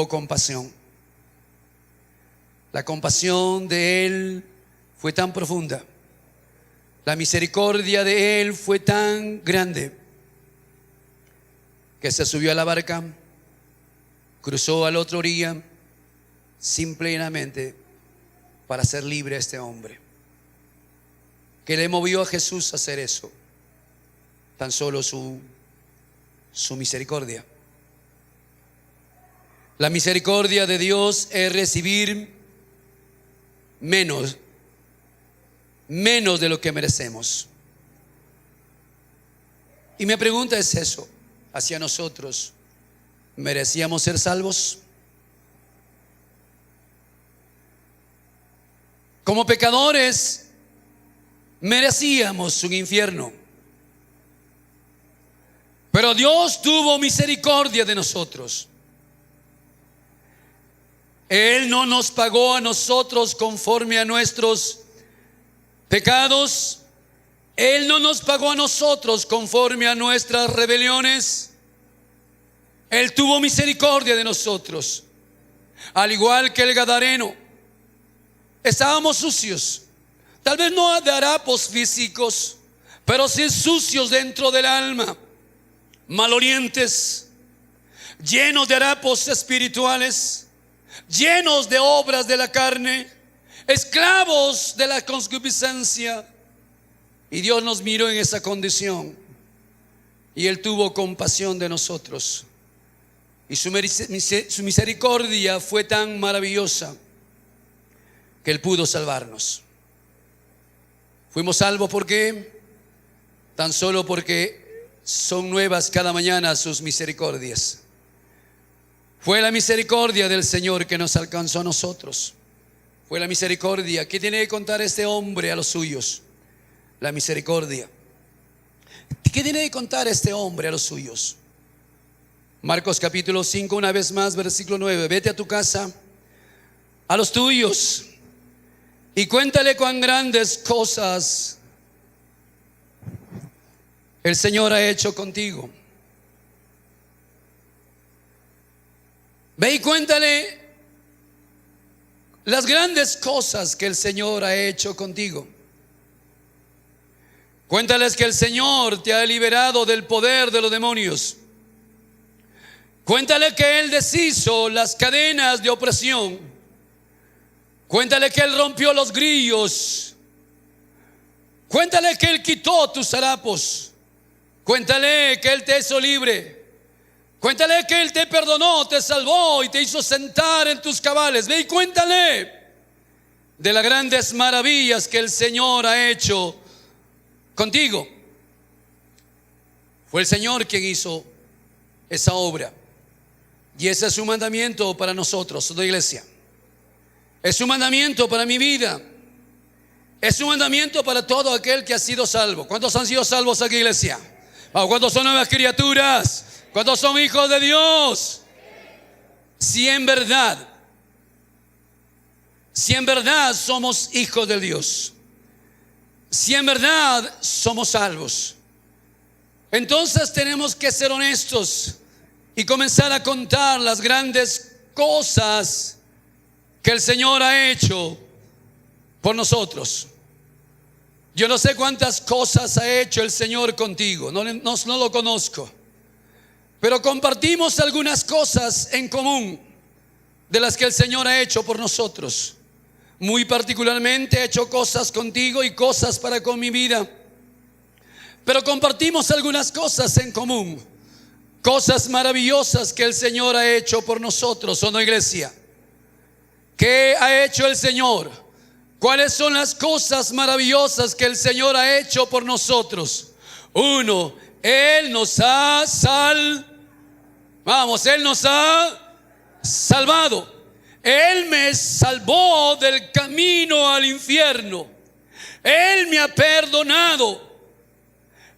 compasión. La compasión de Él fue tan profunda. La misericordia de Él fue tan grande que se subió a la barca, cruzó a la otra orilla, simplemente para hacer libre a este hombre. ¿Qué le movió a Jesús a hacer eso? Tan solo su misericordia. La misericordia de Dios es recibir menos de lo que merecemos. Y mi pregunta es eso hacia nosotros: ¿merecíamos ser salvos? Como pecadores merecíamos un infierno, pero Dios tuvo misericordia de nosotros. Él no nos pagó a nosotros conforme a nuestros pecados. Él no nos pagó a nosotros conforme a nuestras rebeliones. Él tuvo misericordia de nosotros. Al igual que el gadareno, estábamos sucios. Tal vez no de harapos físicos, pero sí sucios dentro del alma, malolientes, llenos de harapos espirituales, llenos de obras de la carne, esclavos de la concupiscencia. Y Dios nos miró en esa condición y Él tuvo compasión de nosotros. Y su misericordia fue tan maravillosa que Él pudo salvarnos. Fuimos salvos, ¿por qué? Tan solo porque son nuevas cada mañana sus misericordias. Fue la misericordia del Señor que nos alcanzó a nosotros. Fue la misericordia. ¿Qué tiene que contar este hombre a los suyos? La misericordia. ¿Qué tiene que contar este hombre a los suyos? Marcos capítulo 5, una vez más, versículo 9. Vete a tu casa, a los tuyos, y cuéntale cuán grandes cosas el Señor ha hecho contigo. Ve y cuéntale las grandes cosas que el Señor ha hecho contigo. Cuéntales que el Señor te ha liberado del poder de los demonios. Cuéntale que Él deshizo las cadenas de opresión. Cuéntale que Él rompió los grillos. Cuéntale que Él quitó tus harapos. Cuéntale que Él te hizo libre. Cuéntale que Él te perdonó, te salvó y te hizo sentar en tus cabales. Ve y cuéntale de las grandes maravillas que el Señor ha hecho contigo. Fue el Señor quien hizo esa obra. Y ese es su mandamiento para nosotros, la iglesia. Es su mandamiento para mi vida. Es su mandamiento para todo aquel que ha sido salvo. ¿Cuántos han sido salvos aquí, iglesia? ¿Cuántos son nuevas criaturas? ¿Cuántos son hijos de Dios? Si en verdad somos hijos de Dios, si en verdad somos salvos, entonces tenemos que ser honestos y comenzar a contar las grandes cosas que el Señor ha hecho por nosotros. Yo no sé cuántas cosas ha hecho el Señor contigo, no lo conozco, pero compartimos algunas cosas en común de las que el Señor ha hecho por nosotros. Muy particularmente ha hecho cosas contigo y cosas para con mi vida, pero compartimos algunas cosas en común, cosas maravillosas que el Señor ha hecho por nosotros, ¿o no, iglesia? ¿Qué ha hecho el Señor? ¿Cuáles son las cosas maravillosas que el Señor ha hecho por nosotros? Uno, Él nos ha Él nos ha salvado. Él me salvó del camino al infierno. Él me ha perdonado.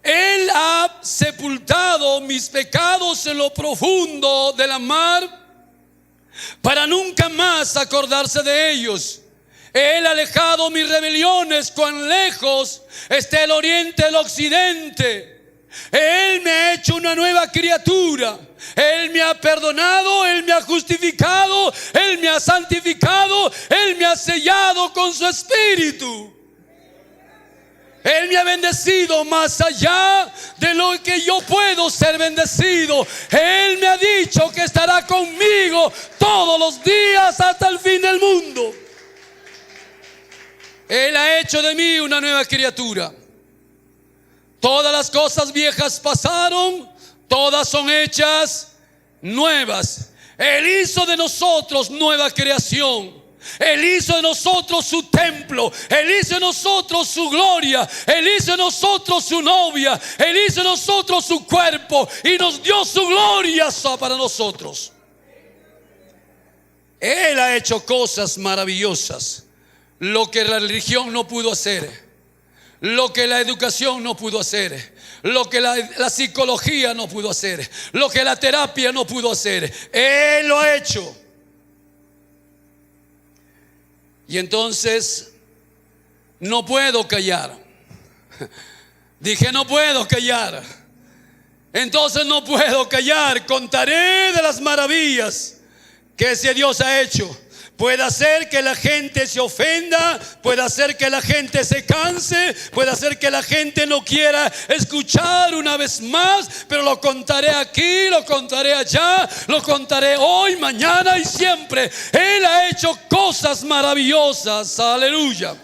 Él ha sepultado mis pecados en lo profundo de la mar para nunca más acordarse de ellos. Él ha alejado mis rebeliones, cuán lejos está el oriente del occidente. Él me ha hecho una nueva criatura. Él me ha perdonado, Él me ha justificado, Él me ha santificado, Él me ha sellado con su espíritu. Él me ha bendecido más allá de lo que yo puedo ser bendecido. Él me ha dicho que estará conmigo todos los días hasta el fin del mundo. Él ha hecho de mí una nueva criatura. Todas las cosas viejas pasaron, todas son hechas nuevas. Él hizo de nosotros nueva creación. Él hizo de nosotros su templo. Él hizo de nosotros su gloria. Él hizo de nosotros su novia. Él hizo de nosotros su cuerpo. Y nos dio su gloria para nosotros. Él ha hecho cosas maravillosas. Lo que la religión no pudo hacer. Lo que la educación no pudo hacer. Lo que la psicología no pudo hacer. Lo que la terapia no pudo hacer. Él lo ha hecho. Y entonces no puedo callar. Dije, no puedo callar. Entonces no puedo callar. Contaré de las maravillas que ese Dios ha hecho. Puede hacer que la gente se ofenda, puede hacer que la gente se canse, puede hacer que la gente no quiera escuchar una vez más, pero lo contaré aquí, lo contaré allá, lo contaré hoy, mañana y siempre. Él ha hecho cosas maravillosas, aleluya.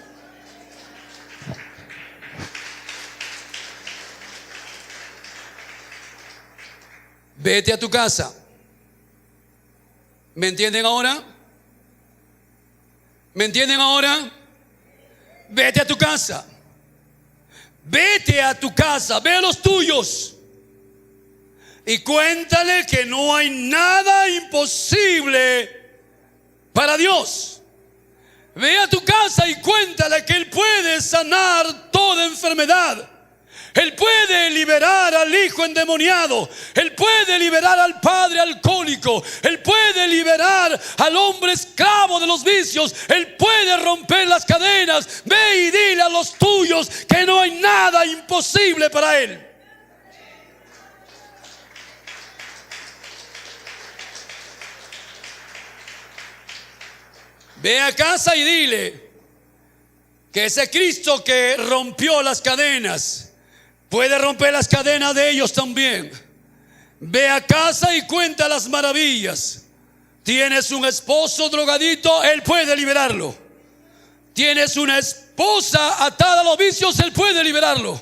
Vete a tu casa. ¿Me entienden ahora? ¿Me entienden ahora? Vete a tu casa. Vete a tu casa, ve a los tuyos y cuéntale que no hay nada imposible para Dios. Ve a tu casa y cuéntale que Él puede sanar toda enfermedad. Él puede liberar al hijo endemoniado. Él puede liberar al padre alcohólico. Él puede liberar al hombre esclavo de los vicios. Él puede romper las cadenas. Ve y dile a los tuyos que no hay nada imposible para Él. Ve a casa y dile que ese Cristo que rompió las cadenas puede romper las cadenas de ellos también. Ve a casa y cuenta las maravillas. Tienes un esposo drogadito, Él puede liberarlo. Tienes una esposa atada a los vicios, Él puede liberarlo.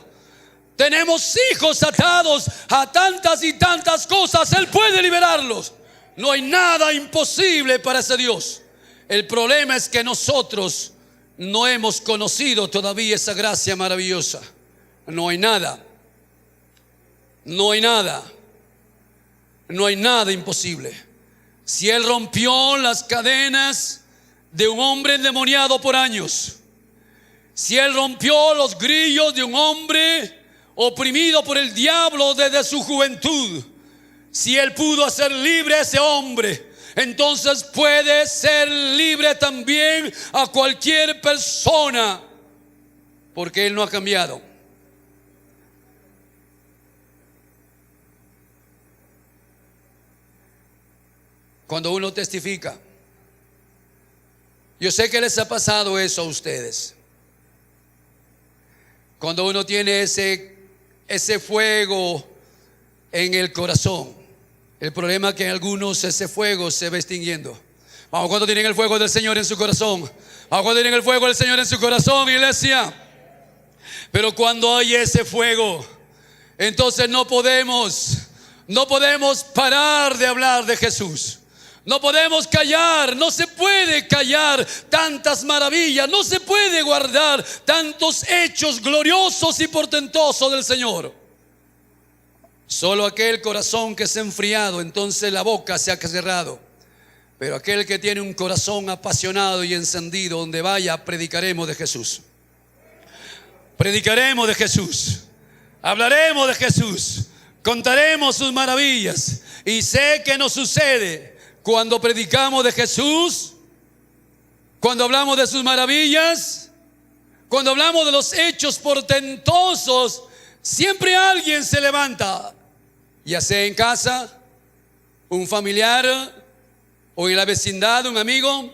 Tenemos hijos atados a tantas y tantas cosas, Él puede liberarlos. No hay nada imposible para ese Dios. El problema es que nosotros no hemos conocido todavía esa gracia maravillosa. No hay nada. No hay nada. No hay nada imposible. Si Él rompió las cadenas de un hombre endemoniado por años, si Él rompió los grillos de un hombre oprimido por el diablo desde su juventud, si Él pudo hacer libre a ese hombre, entonces puede ser libre también a cualquier persona, porque Él no ha cambiado. Cuando uno testifica, yo sé que les ha pasado eso a ustedes. Cuando uno tiene ese fuego en el corazón. El problema es que en algunos ese fuego se va extinguiendo. Vamos, ¿cuántos tienen el fuego del Señor en su corazón? Vamos, ¿cuántos tienen el fuego del Señor en su corazón, iglesia? Pero cuando hay ese fuego, entonces no podemos parar de hablar de Jesús. No podemos callar, no se puede callar tantas maravillas, no se puede guardar tantos hechos gloriosos y portentosos del Señor. Solo aquel corazón que se ha enfriado, entonces la boca se ha cerrado. Pero aquel que tiene un corazón apasionado y encendido, donde vaya, predicaremos de Jesús. Predicaremos de Jesús. Hablaremos de Jesús. Contaremos sus maravillas. Y sé que nos sucede cuando predicamos de Jesús, cuando hablamos de sus maravillas, cuando hablamos de los hechos portentosos, siempre alguien se levanta, ya sea en casa, un familiar o en la vecindad, un amigo,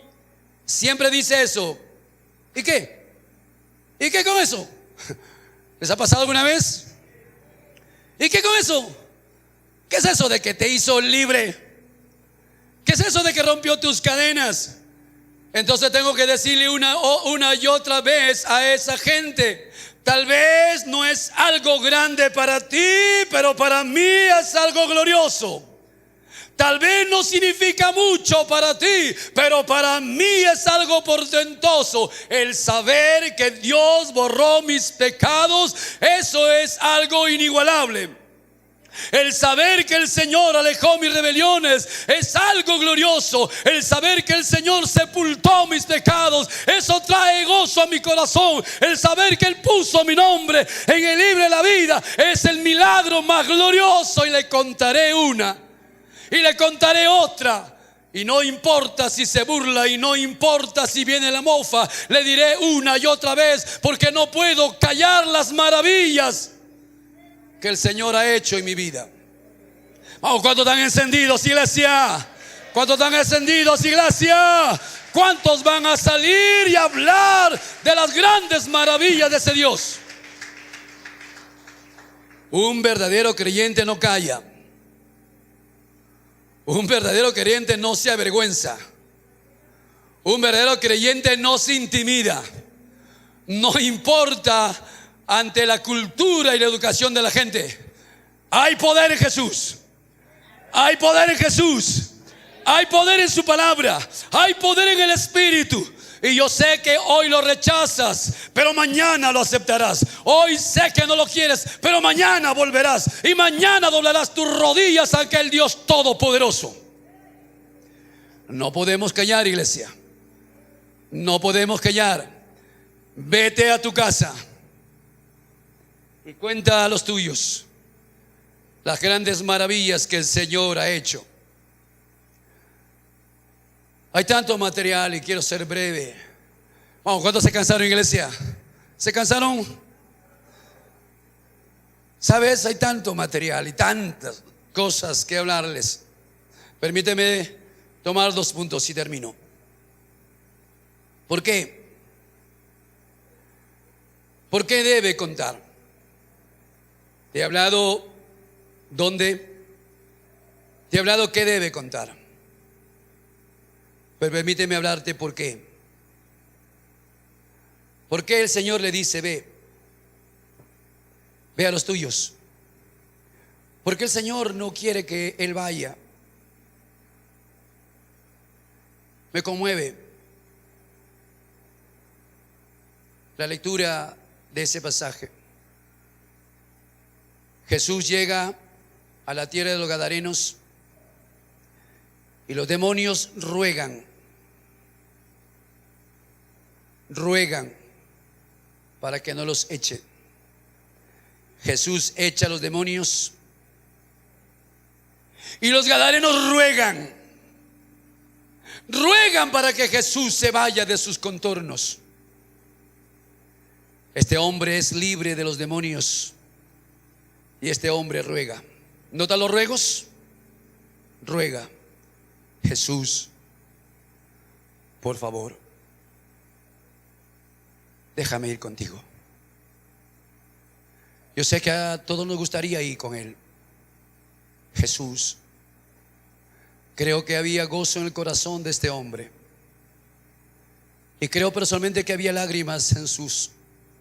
siempre dice eso. ¿Y qué? ¿Y qué con eso? ¿Les ha pasado alguna vez? ¿Y qué con eso? ¿Qué es eso de que te hizo libre? ¿Qué es eso de que rompió tus cadenas? Entonces tengo que decirle una y otra vez a esa gente: tal vez no es algo grande para ti, pero para mí es algo glorioso. Tal vez no significa mucho para ti, pero para mí es algo portentoso. El saber que Dios borró mis pecados, eso es algo inigualable. El saber que el Señor alejó mis rebeliones es algo glorioso. El saber que el Señor sepultó mis pecados, eso trae gozo a mi corazón. El saber que Él puso mi nombre en el libro de la vida es el milagro más glorioso. Y le contaré una y le contaré otra, y no importa si se burla y no importa si viene la mofa, le diré una y otra vez, porque no puedo callar las maravillas que el Señor ha hecho en mi vida. Vamos, ¿cuántos están encendidos, iglesia? ¿Cuántos están encendidos, iglesia? ¿Cuántos van a salir y hablar de las grandes maravillas de ese Dios? Un verdadero creyente no calla. Un verdadero creyente no se avergüenza. Un verdadero creyente no se intimida. No importa ante la cultura y la educación de la gente. Hay poder en Jesús. Hay poder en Jesús. Hay poder en su palabra. Hay poder en el Espíritu. Y yo sé que hoy lo rechazas, pero mañana lo aceptarás. Hoy sé que no lo quieres, pero mañana volverás. Y mañana doblarás tus rodillas ante el Dios Todopoderoso. No podemos callar, iglesia. No podemos callar. Vete a tu casa y cuenta a los tuyos las grandes maravillas que el Señor ha hecho. Hay tanto material y quiero ser breve. Vamos, ¿cuántos se cansaron, iglesia? ¿Se cansaron? ¿Sabes? Hay tanto material y tantas cosas que hablarles. Permíteme tomar 2 puntos y termino. ¿Por qué? ¿Por qué debe contar? Te he hablado dónde. Te he hablado qué debe contar. Pero permíteme hablarte por qué. ¿Por qué el Señor le dice ve a los tuyos? Porque el Señor no quiere que Él vaya. Me conmueve la lectura de ese pasaje. Jesús llega a la tierra de los Gadarenos y los demonios ruegan para que no los eche. Jesús echa a los demonios y los gadarenos ruegan para que Jesús se vaya de sus contornos. Este hombre es libre de los demonios y este hombre ruega. ¿Nota los ruegos? Ruega: Jesús, por favor, déjame ir contigo. Yo sé que a todos nos gustaría ir con Él. Jesús. Creo que había gozo en el corazón de este hombre. Y creo personalmente que había lágrimas en sus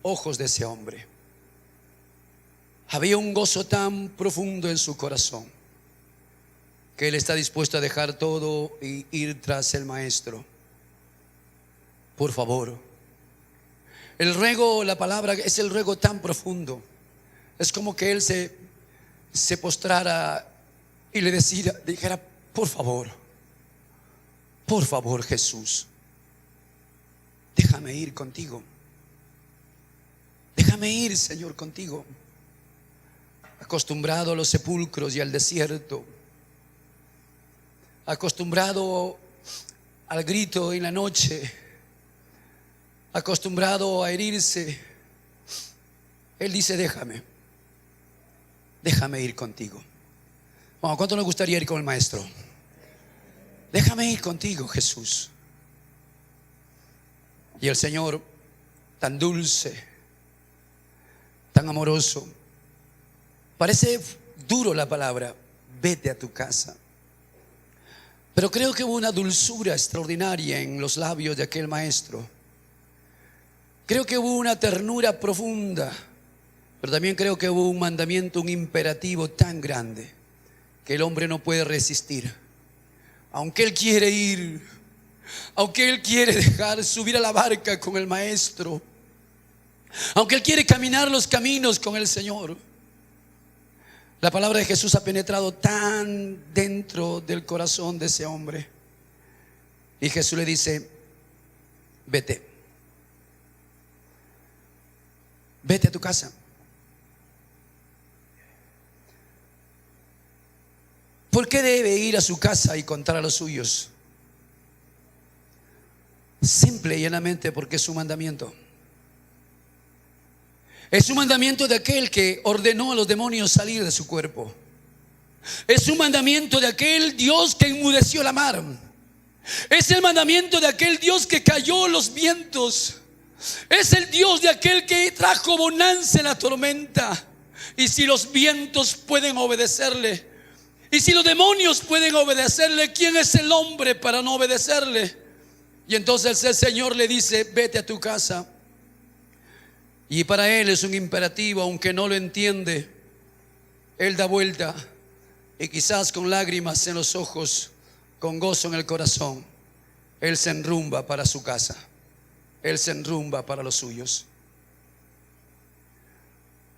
ojos de ese hombre. Había un gozo tan profundo en su corazón que él está dispuesto a dejar todo y ir tras el Maestro. Por favor. El ruego, la palabra es el ruego tan profundo. Es como que él se postrara y le dijera: por favor Jesús, déjame ir contigo. Déjame ir, Señor, contigo. Acostumbrado a los sepulcros y al desierto, acostumbrado al grito en la noche, acostumbrado a herirse, él dice: déjame ir contigo. Bueno, ¿cuánto nos gustaría ir con el Maestro? Déjame ir contigo, Jesús. Y el Señor, tan dulce, tan amoroso. Parece duro la palabra, vete a tu casa. Pero creo que hubo una dulzura extraordinaria en los labios de aquel maestro. Creo que hubo una ternura profunda, pero también creo que hubo un mandamiento, un imperativo tan grande que el hombre no puede resistir. Aunque él quiere ir, aunque él quiere dejar subir a la barca con el maestro, aunque él quiere caminar los caminos con el Señor, la palabra de Jesús ha penetrado tan dentro del corazón de ese hombre. Y Jesús le dice: vete, vete a tu casa. ¿Por qué debe ir a su casa y contar a los suyos? Simple y llanamente porque es su mandamiento. Es un mandamiento de aquel que ordenó a los demonios salir de su cuerpo. Es un mandamiento de aquel Dios que enmudeció la mar. Es el mandamiento de aquel Dios que calló los vientos. Es el Dios de aquel que trajo bonanza en la tormenta. Y si los vientos pueden obedecerle, y si los demonios pueden obedecerle, ¿quién es el hombre para no obedecerle? Y entonces el Señor le dice: vete a tu casa. Y para él es un imperativo, aunque no lo entiende. Él da vuelta y quizás con lágrimas en los ojos, con gozo en el corazón, él se enrumba para su casa. Él se enrumba para los suyos.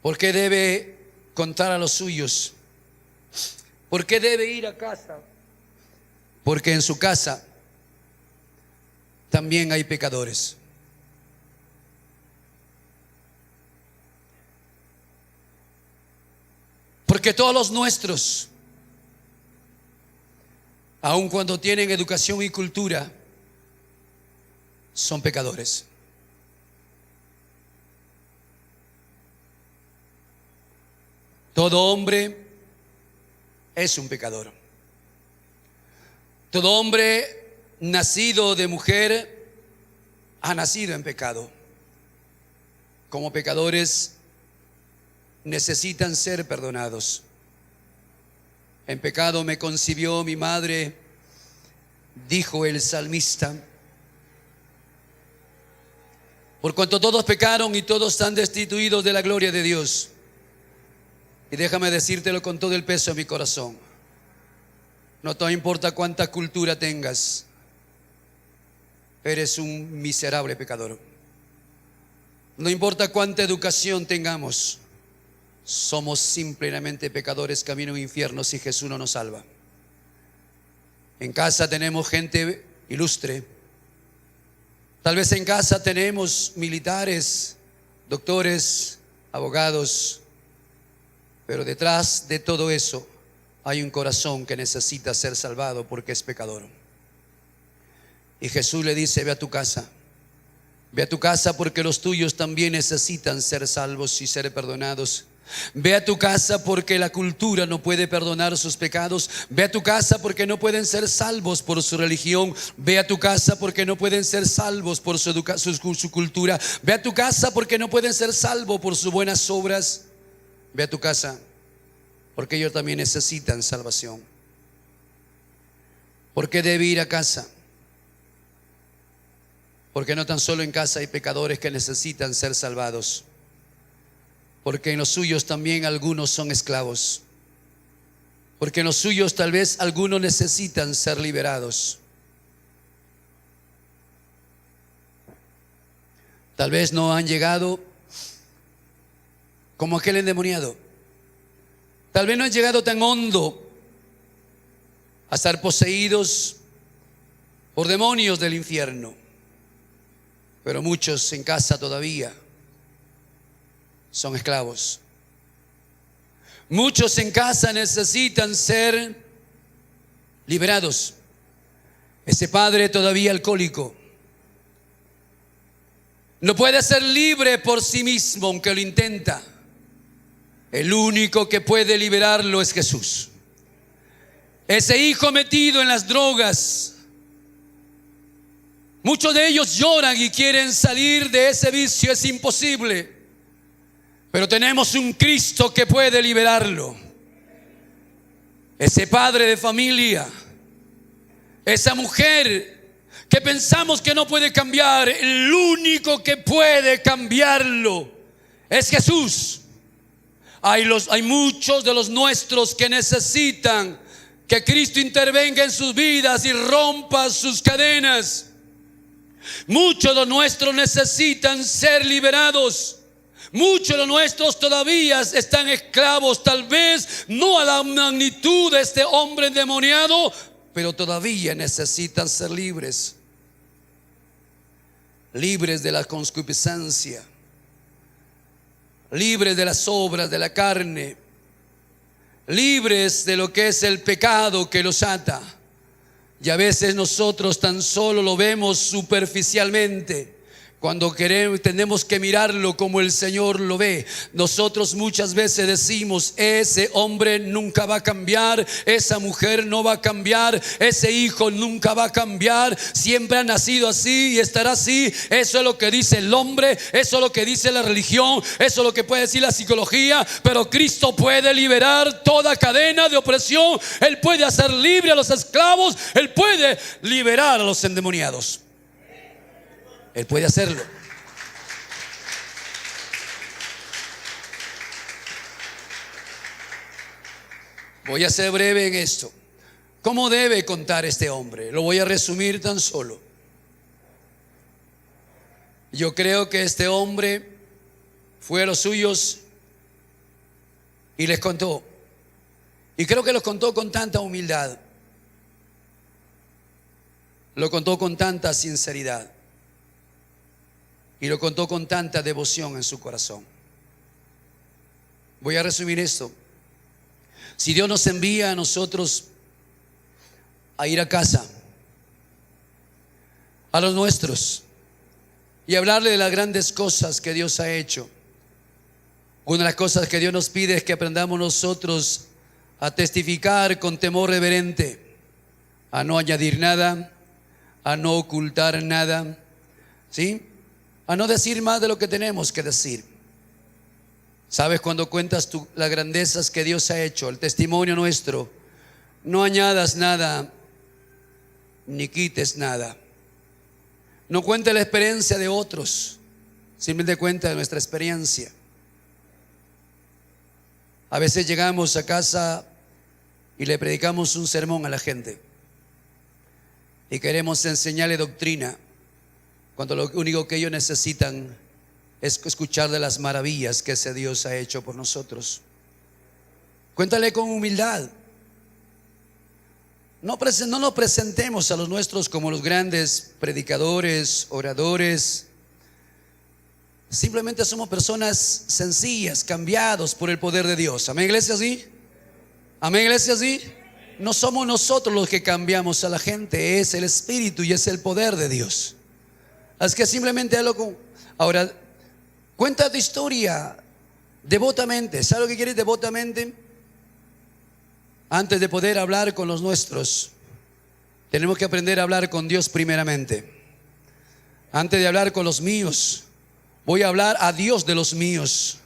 ¿Por qué debe contar a los suyos? ¿Por qué debe ir a casa? Porque en su casa también hay pecadores. Porque todos los nuestros, aun cuando tienen educación y cultura, son pecadores. Todo hombre es un pecador. Todo hombre nacido de mujer ha nacido en pecado. Como pecadores necesitan ser perdonados. En pecado me concibió mi madre, dijo el salmista. Por cuanto todos pecaron y todos están destituidos de la gloria de Dios. Y déjame decírtelo con todo el peso de mi corazón: no te importa cuánta cultura tengas, eres un miserable pecador. No importa cuánta educación tengamos, somos simplemente pecadores camino al infierno si Jesús no nos salva. En casa tenemos gente ilustre. Tal vez en casa tenemos militares, doctores, abogados. Pero detrás de todo eso hay un corazón que necesita ser salvado porque es pecador. Y Jesús le dice: ve a tu casa. Ve a tu casa porque los tuyos también necesitan ser salvos y ser perdonados. Ve a tu casa porque la cultura no puede perdonar sus pecados. Ve a tu casa porque no pueden ser salvos por su religión. Ve a tu casa porque no pueden ser salvos por su cultura. Ve a tu casa porque no pueden ser salvos por sus buenas obras. Ve a tu casa porque ellos también necesitan salvación. ¿Por qué debe ir a casa? Porque no tan solo en casa hay pecadores que necesitan ser salvados, porque en los suyos también algunos son esclavos, porque en los suyos tal vez algunos necesitan ser liberados. Tal vez no han llegado como aquel endemoniado. Tal vez no han llegado tan hondo a estar poseídos por demonios del infierno. Pero muchos en casa todavía son esclavos. Muchos en casa necesitan ser liberados. Ese padre todavía alcohólico no puede ser libre por sí mismo, aunque lo intenta. El único que puede liberarlo es Jesús. Ese hijo metido en las drogas, muchos de ellos lloran y quieren salir de ese vicio. Es imposible. Pero tenemos un Cristo que puede liberarlo. Ese padre de familia, esa mujer que pensamos que no puede cambiar, el único que puede cambiarlo es Jesús. Hay muchos de los nuestros que necesitan que Cristo intervenga en sus vidas y rompa sus cadenas. Muchos de los nuestros necesitan ser liberados. Muchos de los nuestros todavía están esclavos, tal vez no a la magnitud de este hombre endemoniado, pero todavía necesitan ser libres. Libres de la concupiscencia, libres de las obras de la carne, libres de lo que es el pecado que los ata. Y a veces nosotros tan solo lo vemos superficialmente, cuando tenemos que mirarlo como el Señor lo ve. Nosotros muchas veces decimos: ese hombre nunca va a cambiar, esa mujer no va a cambiar, ese hijo nunca va a cambiar, siempre ha nacido así y estará así. Eso es lo que dice el hombre, eso es lo que dice la religión, eso es lo que puede decir la psicología. Pero Cristo puede liberar toda cadena de opresión. Él puede hacer libre a los esclavos, Él puede liberar a los endemoniados. Él puede hacerlo. Voy a ser breve en esto. ¿Cómo debe contar este hombre? Lo voy a resumir tan solo. Yo creo que este hombre fue a los suyos y les contó. Y creo que los contó con tanta humildad. Lo contó con tanta sinceridad. Y lo contó con tanta devoción en su corazón. Voy a resumir esto. Si Dios nos envía a nosotros a ir a casa, a los nuestros, y hablarle de las grandes cosas que Dios ha hecho, una de las cosas que Dios nos pide es que aprendamos nosotros a testificar con temor reverente, a no añadir nada, a no ocultar nada, ¿sí? A no decir más de lo que tenemos que decir. Sabes, cuando cuentas las grandezas que Dios ha hecho, el testimonio nuestro, no añadas nada ni quites nada. No cuentes la experiencia de otros, simplemente cuenta nuestra experiencia. A veces llegamos a casa y le predicamos un sermón a la gente y queremos enseñarle doctrina, cuando lo único que ellos necesitan es escuchar de las maravillas que ese Dios ha hecho por nosotros. Cuéntale con humildad. No nos presentemos a los nuestros como los grandes predicadores, oradores. Simplemente somos personas sencillas, cambiados por el poder de Dios. ¿Amén, iglesia? ¿Sí? ¿Amén, iglesia? ¿Sí? No somos nosotros los que cambiamos a la gente, es el Espíritu y es el poder de Dios. Es que simplemente hazlo con... Ahora, cuenta tu historia devotamente. ¿Sabes lo que quieres devotamente? Antes de poder hablar con los nuestros, tenemos que aprender a hablar con Dios primeramente. Antes de hablar con los míos, voy a hablar a Dios de los míos.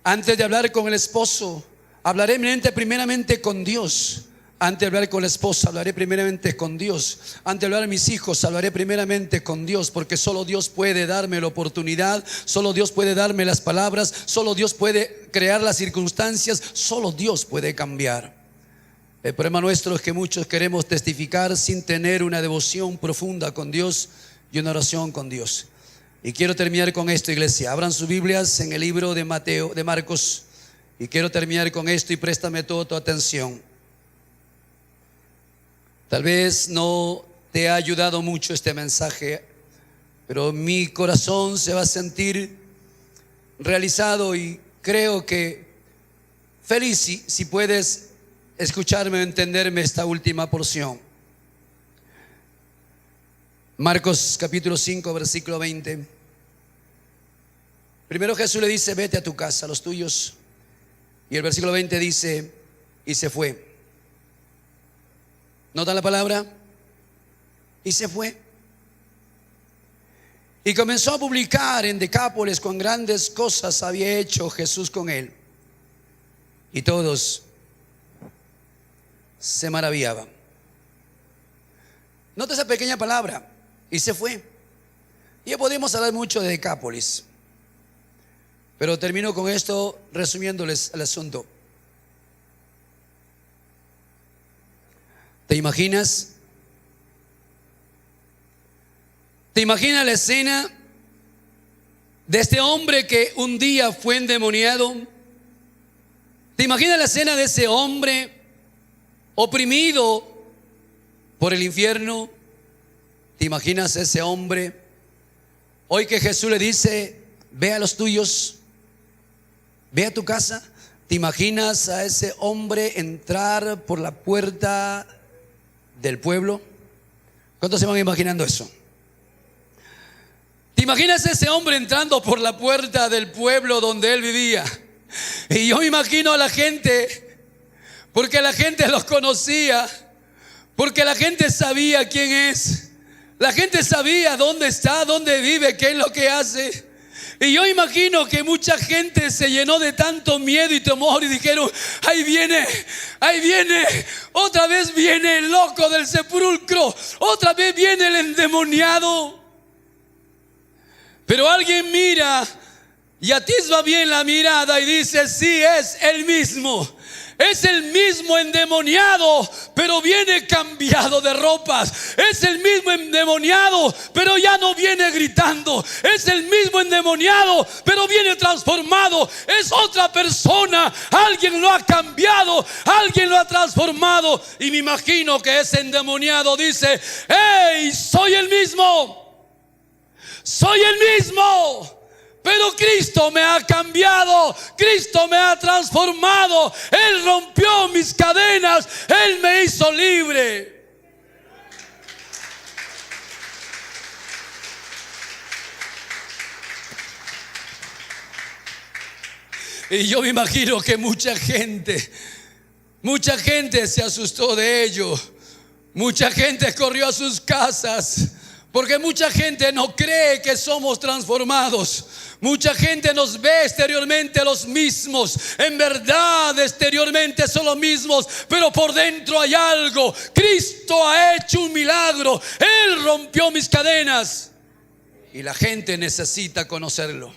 Antes de hablar con el esposo, hablaré primeramente con Dios. Antes de hablar con la esposa, hablaré primeramente con Dios. Antes de hablar a mis hijos, hablaré primeramente con Dios, porque solo Dios puede darme la oportunidad, solo Dios puede darme las palabras, solo Dios puede crear las circunstancias, solo Dios puede cambiar. El problema nuestro es que muchos queremos testificar sin tener una devoción profunda con Dios y una oración con Dios. Y quiero terminar con esto, iglesia. Abran sus Biblias en el libro de Marcos, y quiero terminar con esto, y préstame toda tu atención. Tal vez no te ha ayudado mucho este mensaje, pero mi corazón se va a sentir realizado y creo que feliz si puedes escucharme o entenderme esta última porción. Marcos capítulo 5, versículo 20. Primero Jesús le dice: vete a tu casa, a los tuyos. Y el versículo 20 dice: y se fue. ¿Nota la palabra? Y se fue. Y comenzó a publicar en Decápolis cuán grandes cosas había hecho Jesús con él. Y todos se maravillaban. Nota esa pequeña palabra, y se fue. Y ya podemos hablar mucho de Decápolis, pero termino con esto resumiéndoles el asunto. ¿Te imaginas? ¿Te imaginas la escena de este hombre que un día fue endemoniado? ¿Te imaginas la escena de ese hombre oprimido por el infierno? ¿Te imaginas ese hombre hoy que Jesús le dice: ve a los tuyos, ve a tu casa? ¿Te imaginas a ese hombre entrar por la puerta del pueblo? ¿Cuántos se van imaginando eso? ¿Te imaginas a ese hombre entrando por la puerta del pueblo donde él vivía? Y yo me imagino a la gente, porque la gente los conocía, porque la gente sabía quién es, la gente sabía dónde está, dónde vive, qué es lo que hace. Y yo imagino que mucha gente se llenó de tanto miedo y temor y dijeron: ahí viene, otra vez viene el loco del sepulcro, otra vez viene el endemoniado. Pero alguien mira y atisba bien la mirada y dice: sí, es el mismo. Es el mismo endemoniado, pero viene cambiado de ropas. Es el mismo endemoniado, pero ya no viene gritando. Es el mismo endemoniado, pero viene transformado. Es otra persona. Alguien lo ha cambiado, alguien lo ha transformado. Y me imagino que ese endemoniado dice: ¡hey, soy el mismo! Soy el mismo, pero Cristo me ha cambiado, Cristo me ha transformado. Él rompió mis cadenas, Él me hizo libre. Y yo me imagino que mucha gente se asustó de ello. Mucha gente corrió a sus casas, porque mucha gente no cree que somos transformados. Mucha gente nos ve exteriormente los mismos. En verdad, exteriormente son los mismos, pero por dentro hay algo. Cristo ha hecho un milagro. Él rompió mis cadenas. Y la gente necesita conocerlo.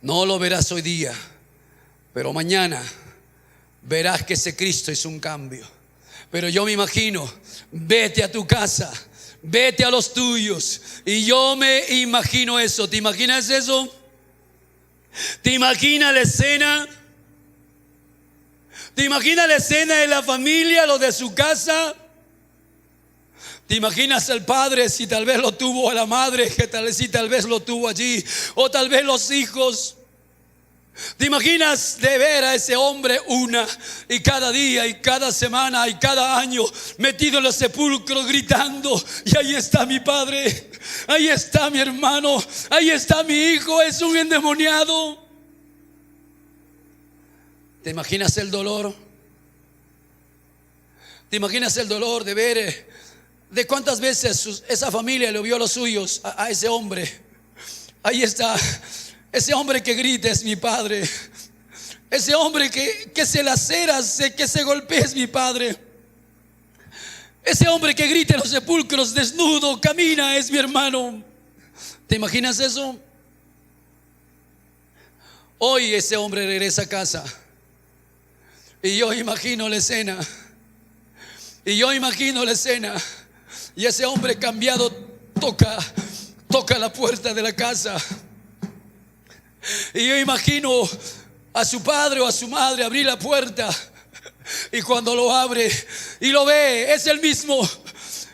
No lo verás hoy día, pero mañana verás que ese Cristo hizo un cambio. Pero yo me imagino, vete a tu casa, vete a los tuyos. Y yo me imagino eso. ¿Te imaginas eso? ¿Te imaginas la escena? ¿Te imaginas la escena de la familia, lo de su casa? ¿Te imaginas al padre, si tal vez lo tuvo, a la madre, que tal vez lo tuvo allí, o tal vez los hijos? ¿Te imaginas de ver a ese hombre una y cada día y cada semana y cada año metido en los sepulcros gritando: y ahí está mi padre, ahí está mi hermano, ahí está mi hijo, es un endemoniado? ¿Te imaginas el dolor? ¿Te imaginas el dolor de ver de cuántas veces esa familia le vio a los suyos, a ese hombre? Ahí está. Ese hombre que grita es mi padre. Ese hombre que se lacera, que se golpea es mi padre. Ese hombre que grita en los sepulcros desnudo, camina, es mi hermano. ¿Te imaginas eso? Hoy ese hombre regresa a casa. Y yo imagino la escena. Y ese hombre cambiado toca la puerta de la casa. Y yo imagino a su padre o a su madre abrir la puerta. Y cuando lo abre y lo ve, es el mismo.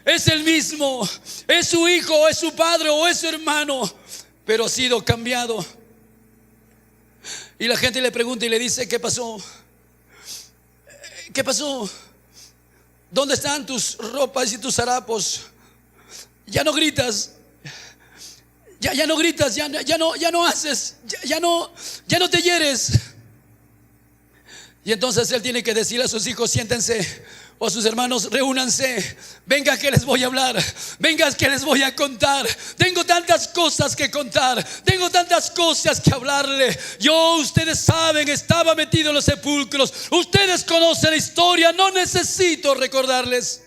Es su hijo, es su padre o es su hermano, pero ha sido cambiado. Y la gente le pregunta y le dice: ¿qué pasó? ¿Qué pasó? ¿Dónde están tus ropas y tus harapos? Ya no gritas. Ya no gritas, ya no haces, ya no te hieres. Y entonces él tiene que decirle a sus hijos: siéntense, Oh, sus hermanos, reúnanse. Venga que les voy a hablar. Venga que les voy a contar. Tengo tantas cosas que contar. Tengo tantas cosas que hablarle. Yo, ustedes saben, estaba metido en los sepulcros. Ustedes conocen la historia. No necesito recordarles.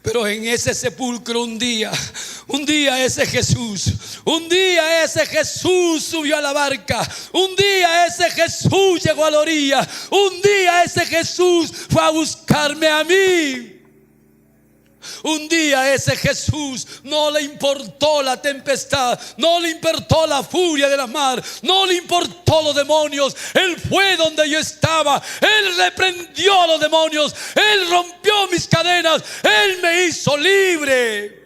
Pero en ese sepulcro un día ese Jesús subió a la barca. Un día ese Jesús llegó a la orilla. Un día ese Jesús fue a buscarme a mí. Un día ese Jesús no le importó la tempestad, no le importó la furia de la mar, no le importó los demonios. Él fue donde yo estaba. Él reprendió a los demonios. Él rompió mis cadenas. Él me hizo libre.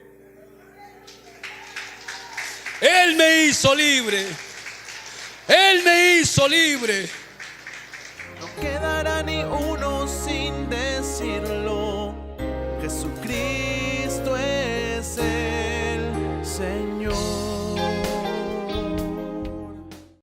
Él me hizo libre. Él me hizo libre. No quedará ni uno sin decirlo.